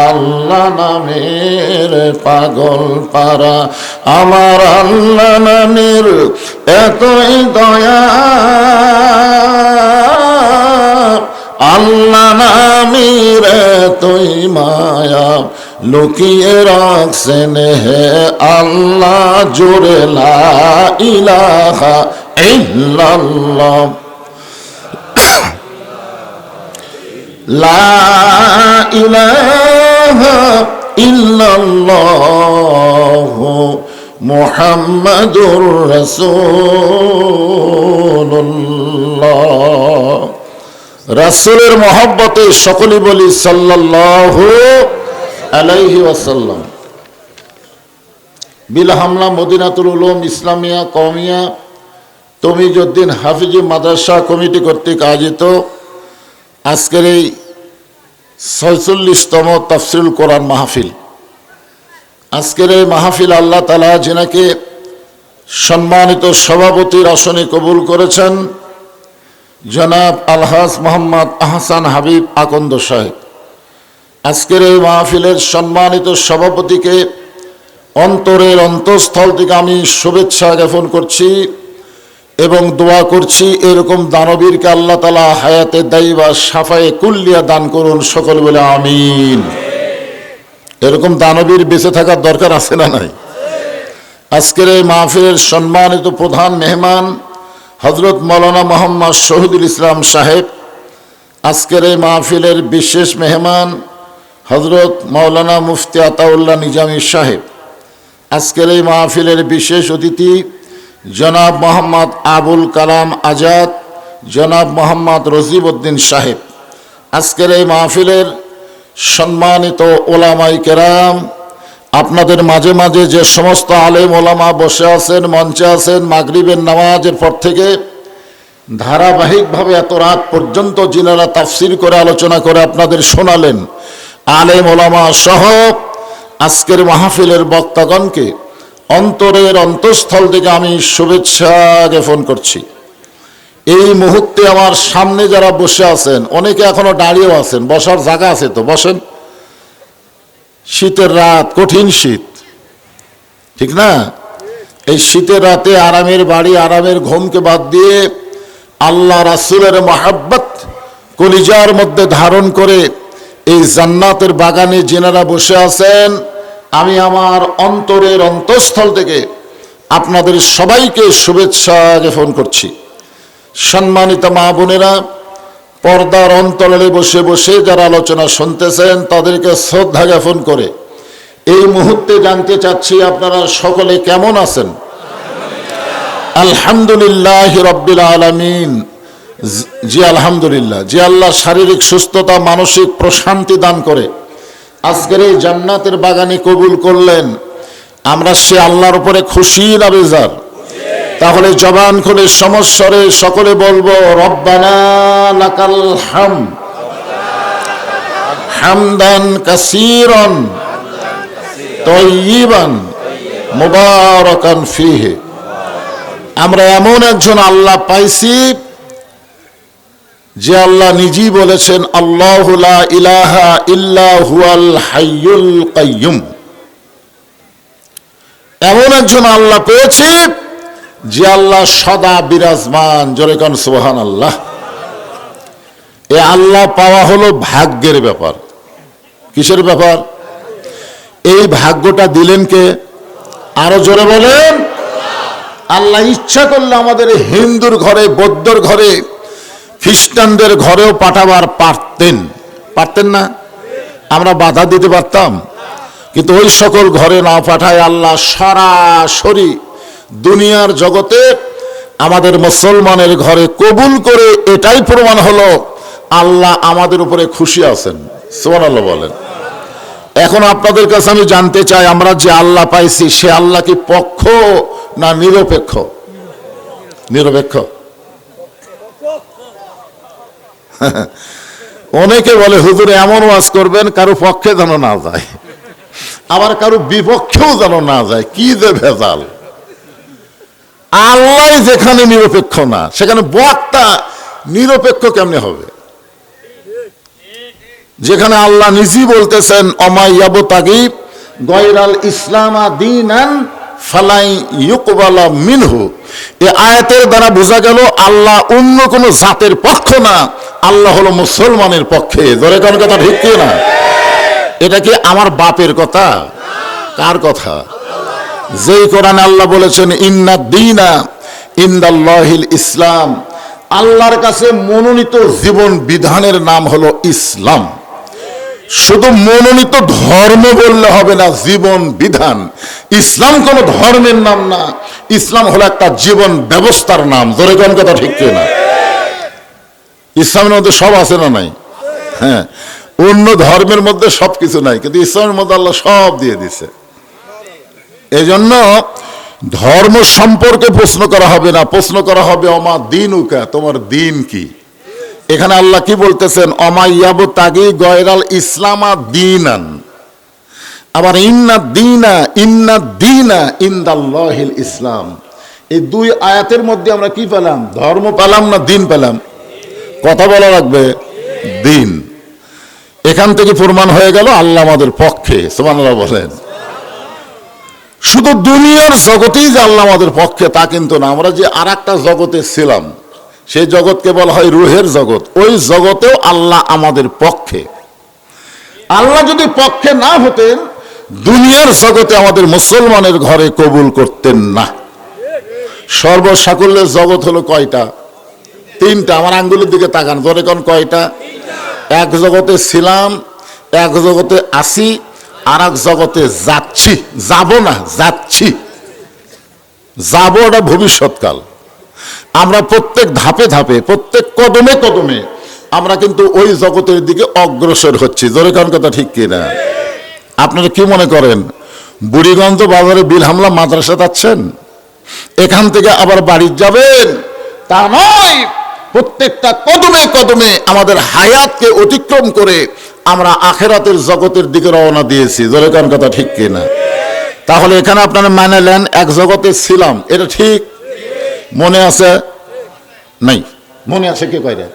Speaker 1: আল্লাহ নামের পাগল পারা। আমার আল্লাহ নামের এতই দয়া, আল্লাহ নামের এতই মায়া, লুকিয়ে রাখছেন হে আল্লাহ জোরে লা ইলাহা ইল্লাল্লাহ, লা ইলাহা ইল্লাল্লাহ মুহাম্মাদুর রাসূলুল্লাহ। রাসূলের মহব্বতে সকলে বলি সাল্লাল্লাহু আলাইহি ওয়াসাল্লাম। বিল হামলা মদিনাতুল উলুম ইসলামিয়া কওমিয়া তমিজউদ্দিন হাফিজি মাদ্রাসা কমিটি কর্তৃক আয়োজিত আজকের এই ৪৬তম তাফসীরুল কোরআন মাহফিল। আজকের এই মাহফিল আল্লাহ তাআলা যিনাকে সম্মানিত সভাপতির আসনে কবুল করেছেন জনাব আলহাজ মোহাম্মদ আহসান হাবিব আকন্দ সাহেব। আজকের এই মাহফিলের সম্মানিত সভাপতিকে অন্তরের অন্তঃস্থল থেকে আমি শুভেচ্ছা জ্ঞাপন করছি এবং দোয়া করছি এরকম দানবীরকে আল্লাহ তাআলা হায়াতে দাইবা সাফায়ে কুল্লিয়া দান করুন, সকল বলে আমিন। এরকম দানবীর বেঁচে থাকার দরকার আছে না নাই? আজকের এই মাহফিলের সম্মানিত প্রধান মেহমান হযরত মাওলানা মোহাম্মদ শহীদুল ইসলাম সাহেব। আজকের এই মাহফিলের বিশেষ মেহমান হযরত মাওলানা মুফতি আতাউল্লাহ নিজামী সাহেব। আজকের এই মাহফিলের বিশেষ অতিথি জনাব মোহাম্মদ আবুল কালাম আজাদ, জনাব মোহাম্মদ রজিবউদ্দিন সাহেব। আজকের এই মাহফিলের সম্মানিত ওলামায়ে কেরাম, আপনাদের মাঝে মাঝে যে সমস্ত আলেম ওলামা বসে আছেন, মঞ্চে আছেন, মাগরিবের নামাজের পর থেকে ধারাবাহিকভাবে এত রাত পর্যন্ত যিনারা তাফসীর করে আলোচনা করে আপনাদের শোনালেন, আলেম ওলামা সহ আজকের মাহফিলের বক্তাগণকে অন্তরের অন্তঃস্থল থেকে আমি শুভেচ্ছা জ্ঞাপন করছি। এই মুহূর্তে আমার সামনে যারা বসে আছেন, অনেকে এখনো দাঁড়িয়েও আছেন, বসার জায়গা আছে তো বসেন। শীতের রাত, কঠিন শীত, ঠিক না? এই শীতের রাতে আরামের বাড়ি, আরামের ঘুমকে বাদ দিয়ে আল্লাহ রাসূলের মহাব্বত কলিজার মধ্যে ধারণ করে এই জান্নাতের বাগানে যেনারা বসে আছেন, আমি আমার অন্তরের অন্তঃস্থল থেকে আপনাদের সবাইকে শুভেচ্ছা জ্ঞাপন করছি। সম্মানিত মা বোনেরা, পর্দার অন্তরালে বসে বসে যারা আলোচনা শুনতেছেন তাদেরকে শ্রদ্ধা জ্ঞাপন করে এই মুহূর্তে জানতে চাচ্ছি আপনারা সকলে কেমন আছেন? আলহামদুলিল্লাহ রাব্বিল আলামিন। জি আলহামদুলিল্লাহ। যে আল্লাহ শারীরিক সুস্থতা, মানসিক প্রশান্তি দান করে আজকের এই জান্নাতের বাগানে কবুল করলেন, আমরা সে আল্লাহর উপরে খুশি না বেজার? তাহলে জবান খুলে সমস্বরে সকলে বলবো রব্বানা লাকাল হামদ হামদান কাসীরান তাইয়িবান মুবারাকান ফীহি। আমরা এমন একজন আল্লাহ পাইছি যে আল্লাহ নিজেই বলেছেন আল্লাহু লা ইলাহা ইল্লা হুয়াল হাইয়ুল কাইয়ুম। এমন একজন আল্লাহ পেয়েছি যে আল্লাহ সদা বিরাজমান। জোরে কান সুবহানাল্লাহ। এ আল্লাহ পাওয়া হলো ভাগ্যের ব্যাপার। কিসের ব্যাপার? এই ভাগ্যটা দিলেন কে? আরো জোরে বলেন। আল্লাহ ইচ্ছা করলে আমাদের হিন্দুর ঘরে, বৌদ্ধর ঘরে, খ্রিস্টানদের ঘরেও পাঠাবার পারতেন, পারতেন না? আমরা বাধা দিতে পারতাম, কিন্তু ওই সকল ঘরে না পাঠায় আল্লাহ সরাসরি দুনিয়ার জগতে আমাদের মুসলমানের ঘরে কবুল করে। এটাই প্রমাণ হলো আল্লাহ আমাদের উপরে খুশি আছেন। সুবহানাল্লাহ বলেন। এখন আপনাদের কাছে আমি জানতে চাই, আমরা যে আল্লাহ পাইছি সে আল্লাহ কি পক্ষ না নিরপেক্ষ? নিরপেক্ষ। অনেকে বলে হুজুর এমন ওয়াজ করবেন কারো পক্ষে যেন না যায়, আবার কারো বিপক্ষেও যেন না যায়। কি যে ভেজাল! আল্লাহ যেখানে নিরপেক্ষ না, সেখানে বক্তা নিরপেক্ষ কেমনে হবে? যেখানে আল্লাহ নিজেই বলতেছেন অমাইয়াবতাগি গায়রাল ইসলামা দীনান ফালাই ইউকবালা মিনহু। এই আয়াতের দ্বারা বোঝা গেল আল্লাহ অন্য কোন জাতের পক্ষ না, আল্লাহ হলো মুসলমানের পক্ষে। ধরে কোন কথা ঠিক কি না? এটা কি আমার বাপের কথা? কার কথা? যেই কোরআনে আল্লাহ বলেছেন ইন্নাদ দীনা ইনদাল্লাহিল ইসলাম, আল্লাহর কাছে মনোনীত জীবন বিধানের নাম হলো ইসলাম। শুধু মনোনীত ধর্ম বললে হবে না, জীবন বিধান। ইসলাম কোন ধর্মের নাম না, ইসলাম হলো একটা জীবন ব্যবস্থার নাম। ধরে কোন কথা ঠিক না? ইসলামের মধ্যে সব আছে না নাই? হ্যাঁ, অন্য ধর্মের মধ্যে সবকিছু নাই, কিন্তু ইসলামের মধ্যে আল্লাহ সব দিয়ে দিছে। এই জন্য ধর্ম সম্পর্কে প্রশ্ন করা হবে না, প্রশ্ন করা হবে অমা দীনুকা, তোমার দিন কি? এখানে আল্লাহ কি বলতেছেন? অমাইয়াবতাগি গায়রাল ইসলামা দীনান। আবার ইন্নাদ দীনা ইনদাল্লাহিল ইসলাম। এই দুই আয়াতের মধ্যে আমরা কি পেলাম? ধর্ম পেলাম না দিন পেলাম? কথা বলা লাগবে, দিন। এখান থেকে প্রমাণ হয়ে গেল আল্লাহ আমাদের পক্ষে। সুবহানাল্লাহ বলেন। শুধু দুনিয়ার জগতেই যে আল্লাহ আমাদের পক্ষে তা কিন্তু না, আমরা যে আর একটা জগতে ছিলাম, সেই জগৎকে বলা হয় রুহের জগৎ। ওই জগতেও আল্লাহ আমাদের পক্ষে। আল্লাহ যদি পক্ষে না হতেন, দুনিয়ার জগতে আমাদের মুসলমানের ঘরে কবুল করতেন না। সর্বসাকুল্যের জগৎ হলো কয়টা? তিনটা। আমার আঙ্গুলের দিকে তাকান, ধরে কোন কয়টা? এক জগতে ছিলাম, এক জগতে আছি, আর এক জগতে যাচ্ছি। যাব না, যাচ্ছি। যাব ওটা ভবিষ্যৎকাল। আমরা প্রত্যেক ধাপে ধাপে, প্রত্যেক কদমে কদমে আমরা কিন্তু ওই জগতের দিকে অগ্রসর হচ্ছি। জোরে কোন কথা ঠিক কিনা? আপনারা কি মনে করেন বুড়িগঞ্জ বাজারে বিল হামলা মাদ্রাসা যাচ্ছেন, এখান থেকে আবার বাড়ি যাবেন? তা নয়। প্রত্যেকটা কদমে কদমে আমাদের হায়াতকে অতিক্রম করে আমরা আখেরাতের জগতের দিকে রওনা দিয়েছি। জোরে কোন কথা ঠিক কিনা? তাহলে এখানে আপনারা মানে নেন এক জগতে ছিলাম, এটা ঠিক মনে আছে? নাই মনে আছে কে কয়রা?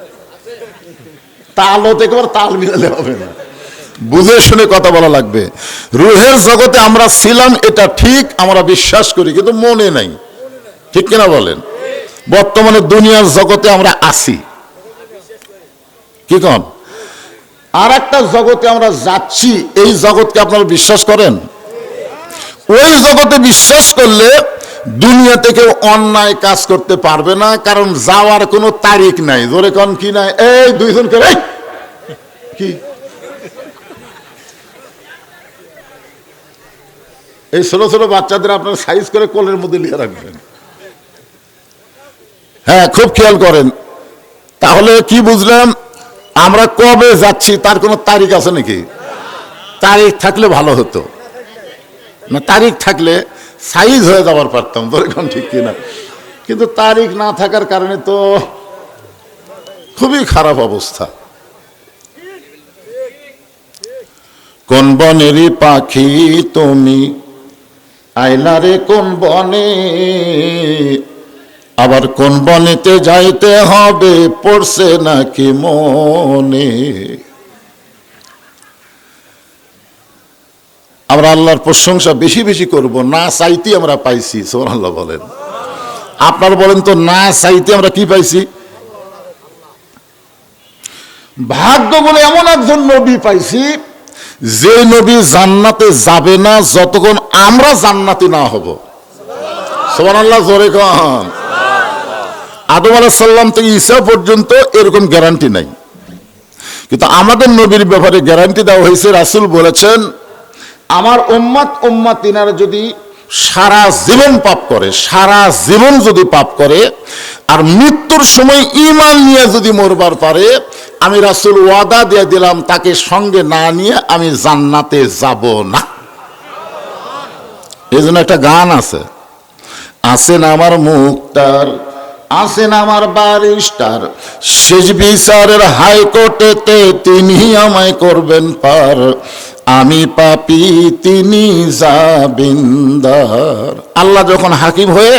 Speaker 1: তাল হতে একেবারে তাল মিলালে হবে না, বুঝে শুনে কথা বলা লাগবে। রুহের জগতে আমরা ছিলাম এটা ঠিক, আমরা বিশ্বাস করি, কিন্তু মনে নাই, ঠিক কিনা বলেন? বর্তমানে দুনিয়ার জগতে আমরা আছি, কি কন? আর একটা জগতে আমরা যাচ্ছি, এই জগৎকে আপনারা বিশ্বাস করেন? ওই জগতে বিশ্বাস করলে দুনিয়া থেকে অন্যায় কাজ করতে পারবে না, কারণ যাওয়ার কোনো তারিখ নাই। জোরে কন কি নাই? এই দুইজন করে কি এই ছোট ছোট বাচ্চাদের আপনার সাইজ করে কোলের মধ্যে লিখে রাখবেন। হ্যাঁ, খুব খেয়াল করেন। তাহলে কি বুঝলাম? আমরা কবে যাচ্ছি তার কোনো তারিখ আছে নাকি? তারিখ থাকলে ভালো হতো না, তারিখ থাকলে সাইজ হয়ে যাবার পারতাম, এখন ঠিক কিনা? কিন্তু তারিখ না থাকার কারণে তো খুবই খারাপ অবস্থা। কোন বনেরই পাখি তুমি আইলা রে কোন বনে, আবার কোন বনেতে যাইতে হবে পড়ছে নাকি মনে। আমরা আল্লাহর প্রশংসা বেশি বেশি করব, না চাইতে আমরা পাইছি। সুবহানাল্লাহ বলেন। আপনারা বলেন তো, না চাইতে আমরা কি পাইছি? ভাগ্য বলে এমন একজন নবী পাইছি, যে নবী জান্নাতে যাবে না যতক্ষণ আমরা জান্নাতি না হব। সুবহানাল্লাহ জোরে কন। আদম আলাইহিস সালাম থেকে ঈসা পর্যন্ত এরকম গ্যারান্টি নাই, কিন্তু আমাদের নবীর ব্যাপারে গ্যারান্টি দেওয়া হয়েছে। রাসূল বলেছেন, আমার উম্মাতিনারা যদি সারা জীবন পাপ করে, সারা জীবন যদি পাপ করে আর মৃত্যুর সময় ঈমান নিয়ে যদি মরবার পারে, আমি রাসূল ওয়াদা দিয়ে দিলাম তাকে সঙ্গে না নিয়ে আমি জান্নাতে যাব না। এই জন্য একটা গান আছে, আছেন আমার মুক্তার, আছেন আমার বারিস্টার, শেষ বিচারের হাইকোর্টেতে তিনি আমায় করবেন পার, আমি পাপী তিনি জামিনদার। আল্লাহ যখন হাকিম হয়ে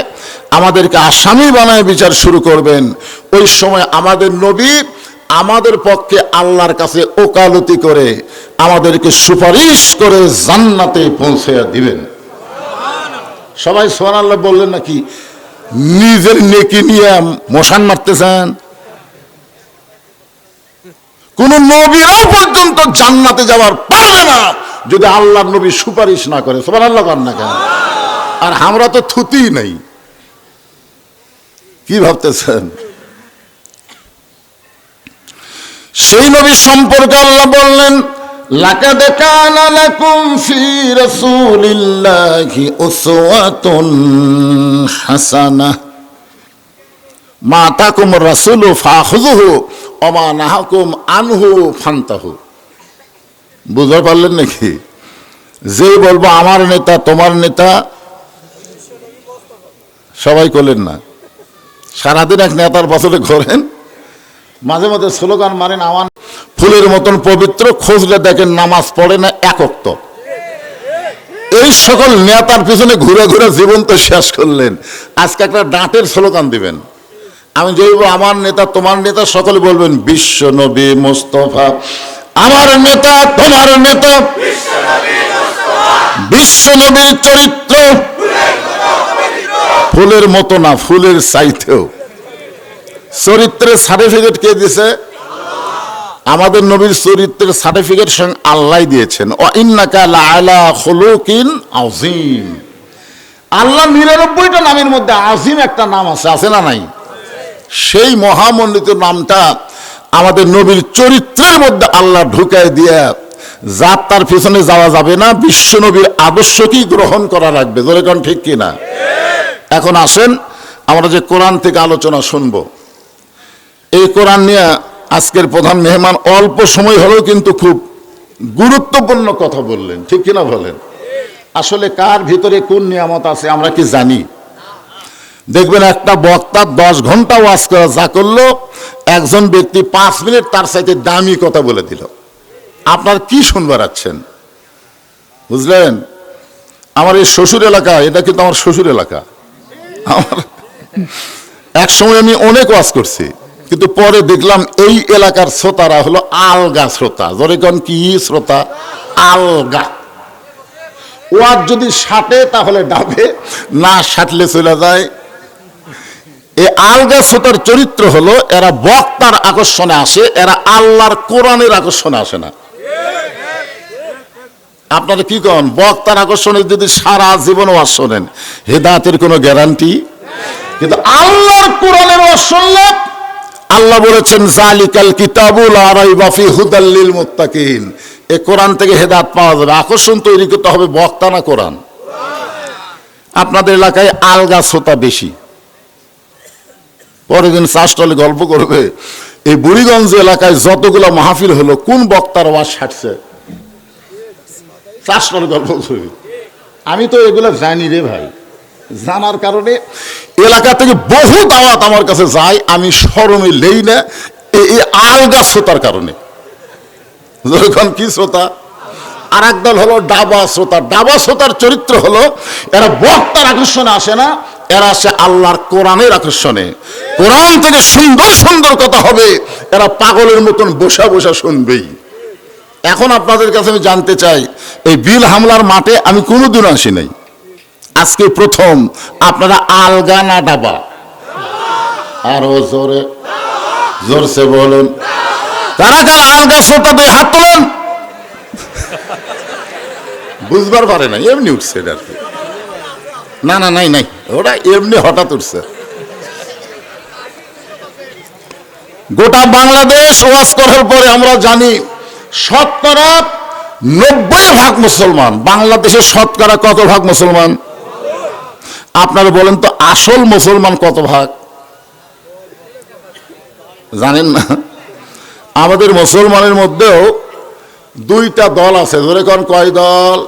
Speaker 1: আমাদেরকে আসামি বানায় বিচার শুরু করবেন, ওই সময় আমাদের নবী আমাদের পক্ষে আল্লাহর কাছে ওকালতি করে আমাদেরকে সুপারিশ করে জান্নাতে পৌঁছে দিবেন। সবাই সুবহানাল্লাহ বললেন নাকি? নিজের নেকি নিয়ে মশান মারতেছেন? কোন নবীরাও পর্যন্ত জান্নাতে যাওয়ার পারবে না যদি আল্লাহর নবী সুপারিশ না করে। সুবহানাল্লাহ বলেন না কেন? আর আমরা তো থুতি নাই, কি ভাবতেছেন? সেই নবী সম্পর্কে আল্লাহ বললেন, লাকাদ কানা লাকুম ফি রাসূলিল্লাহি উসওয়াতুন হাসানাহ মা আতাকুম রাসূলু ফাখুযুহু ওয়া মা নাহাকুম আনহু ফান্তাহু। বুঝতে পারলেন নাকি? যে বলবো আমার নেতা তোমার নেতা, সবাই করলেন না। সারাদিন এক নেতার বছরে ঘোরেন, মাঝে মাঝে স্লোগান মারেন আমার ফুলের মতন পবিত্র, খুঁজলে দেখেন নামাজ পড়ে না এক ওয়াক্ত। এই সকল নেতার পিছনে ঘুরে ঘুরে জীবন তো শেষ করলেন। আজকে একটা ডাঁটের স্লোগান দিবেন, আমি যেইব আমার নেতা তোমার নেতা, সকলে বলবেন বিশ্ব নবী মুস্তাফা আমার নেতা তোমার নেতা, বিশ্ব নবীর চরিত্র ফুলের মতো না, ফুলের চাইতেও। চরিত্রের সার্টিফিকেট কে দিয়েছে? আমাদের নবীর চরিত্রের সার্টিফিকেট স্বয়ং আল্লাহ দিয়েছেন। ওয়া ইন্নাকা লাআলা খুলুকিন আযীম। আল্লাহ ৯৯টা নামের মধ্যে আজিম একটা নাম আছে, আছে না নাই? সেই মহামণ্ডিত নামটা আমাদের নবীর চরিত্রের মধ্যে আল্লাহ ঢুকায় দিয়ে, যার তার পিছনে যাওয়া যাবে না, বিশ্ব নবীর আদর্শকেই গ্রহণ করা লাগবে। ধরে কোন ঠিক কিনা? এখন আসেন আমরা যে কোরআন থেকে আলোচনা শুনবো, এই কোরআন নিয়ে আজকের প্রধান মেহমান অল্প সময় হলেও কিন্তু খুব গুরুত্বপূর্ণ কথা বললেন, ঠিক কিনা বলেন? আসলে কার ভিতরে কোন নিয়ামত আছে আমরা কি জানি? দেখবেন একটা বক্তা 10 ঘন্টা ওয়াজ করা যা করলো, একজন ব্যক্তি 5 মিনিট তার সাথে দামি কথা বলে দিল। আপনার কি শুনবার আছেন? বুঝলেন? আমার এই শ্বশুর এলাকা, এটা কিন্তু আমার শ্বশুর এলাকা। আমার এক সময় আমি অনেক ওয়াজ করছি, কিন্তু পরে দেখলাম এই এলাকার শ্রোতারা হলো আলগা শ্রোতা। যখন কি শ্রোতা? আলগা। ওয়াজ যদি সাটে তাহলে ডাবে, না সাটলে চলে যায়। এই আলগা শ্রোতার চরিত্র হলো এরা বক্তার আকর্ষণে আসে, এরা আল্লাহর কোরআনের আকর্ষণে আসে না। আপনারা কি কন? বক্তার আকর্ষণে যদি সারা জীবন ওয়াজ শোনেন, হেদায়েতের কোনো গ্যারান্টি। কিন্তু আল্লাহর কোরআনের ওয়াজ শুনলে আল্লাহ বলেছেন জালিকাল কিতাবুল লা রাইবা ফি হুদাল লিল মুত্তাকিন, এই কোরআন থেকে হেদায়েত পাওয়া যাবে। আকর্ষণ তৈরি করতে হবে বক্তা না কোরআন। আপনাদের এলাকায় আলগা শ্রোতা বেশি। পরের দিন চাষটলে গল্প করবে, এই বুড়িগঞ্জ এলাকায় যতগুলো মাহফিল হলো কোন বক্তার ওয়াজ ছাড়ছে, চাষটলে গল্প করবে। আমি তো এগুলো জানি রে ভাই, জানার কারণে এলাকা থেকে বহু দাওয়াত আমার কাছে যায়, আমি শরমে নেই না এই আলগা শ্রোতার কারণে। যখন কি শ্রোতা? আর একদল হলো ডাবা শ্রোতা। ডাবা শ্রোতার চরিত্র হলো এরা বক্তার আকর্ষণে আসে না, এরা আসে আল্লাহর কোরআনের আকর্ষণে। কোরআন থেকে সুন্দর সুন্দর কথা হবে, এরা পাগলের মতন বসা বসা শুনবেই। এখন আপনাদের কাছে আমি জানতে চাই, এই বিল হামলার মাঠে আমি কোনোদিন আসি নাই, আজকে প্রথম। আপনারা আলগা না ডাবা? আরো জোরে জোরসে বলুন। কারা কারা আলগা শ্রোতাদের হাত তোলেন। বুঝবার পারে না, এমনি উঠছে এটা আর কি। না না নাই নাই, ওটা এমনি হঠাৎ উঠছে। গোটা বাংলাদেশ ওয়াজ করার পরে আমরা জানি শতকরা 90% মুসলমান। বাংলাদেশের শতকরা কত ভাগ মুসলমান? আপনারা বলেন তো, আসল মুসলমান কত ভাগ জানেন না? আমাদের মুসলমানের মধ্যেও দুইটা দল আছে। ধরে কোন কয় দল?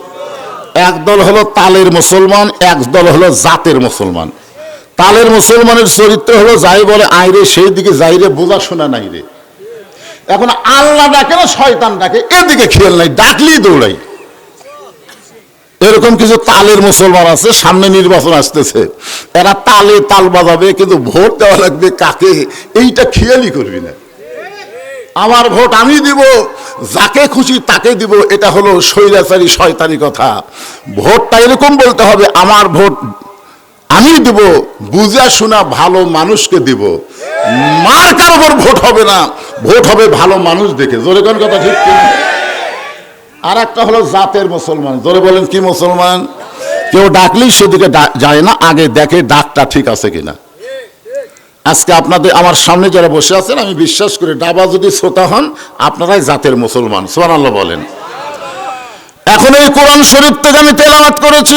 Speaker 1: এক দল হলো তালের মুসলমান, এক দল হলো জাতের মুসলমান। তালের মুসলমানের চরিত্র হলো যাই বলে আইরে সেই দিকে যাইরে, বোঝা শোনা নাই রে। এখন আল্লাহ ডাকে না শয়তান ডাকে, এদিকে খেয়াল নাই, ডাকলেই দৌড়াই। এরকম কিছু তালের মুসলমান আছে। সামনে নির্বাচন আসতেছে, এরা তালে তাল বাজাবে, কিন্তু ভোট দেওয়া লাগবে কাকে এইটা খেয়ালই করবি না। আমার ভোট আমি দিব, যাকে খুশি তাকে দিব, এটা হলো স্বৈরাচারী শয়তানি কথা। ভোটটা এরকম বলতে হবে, আমার ভোট আমি দিব, বুঝা শোনা ভালো মানুষকে দিব। মার্কার উপর ভোট হবে না, ভোট হবে ভালো মানুষ দেখে। জোরে কোন কথা ঠিক কিনা? আর একটা হলো জাতের মুসলমান। জোরে বলেন কি মুসলমান? কেউ ডাকলেই সেদিকে যায় না, আগে দেখে ডাকটা ঠিক আছে কিনা। আজকে আপনাদের আমার সামনে যারা বসে আছেন, আমি বিশ্বাস করি ডাবা যদি শ্রোতা হন, আপনারাই জাতের মুসলমান। সুবহানাল্লাহ বলেন। এখন এই কোরআন শরীফ থেকে আমি তেলাওয়াত করেছি,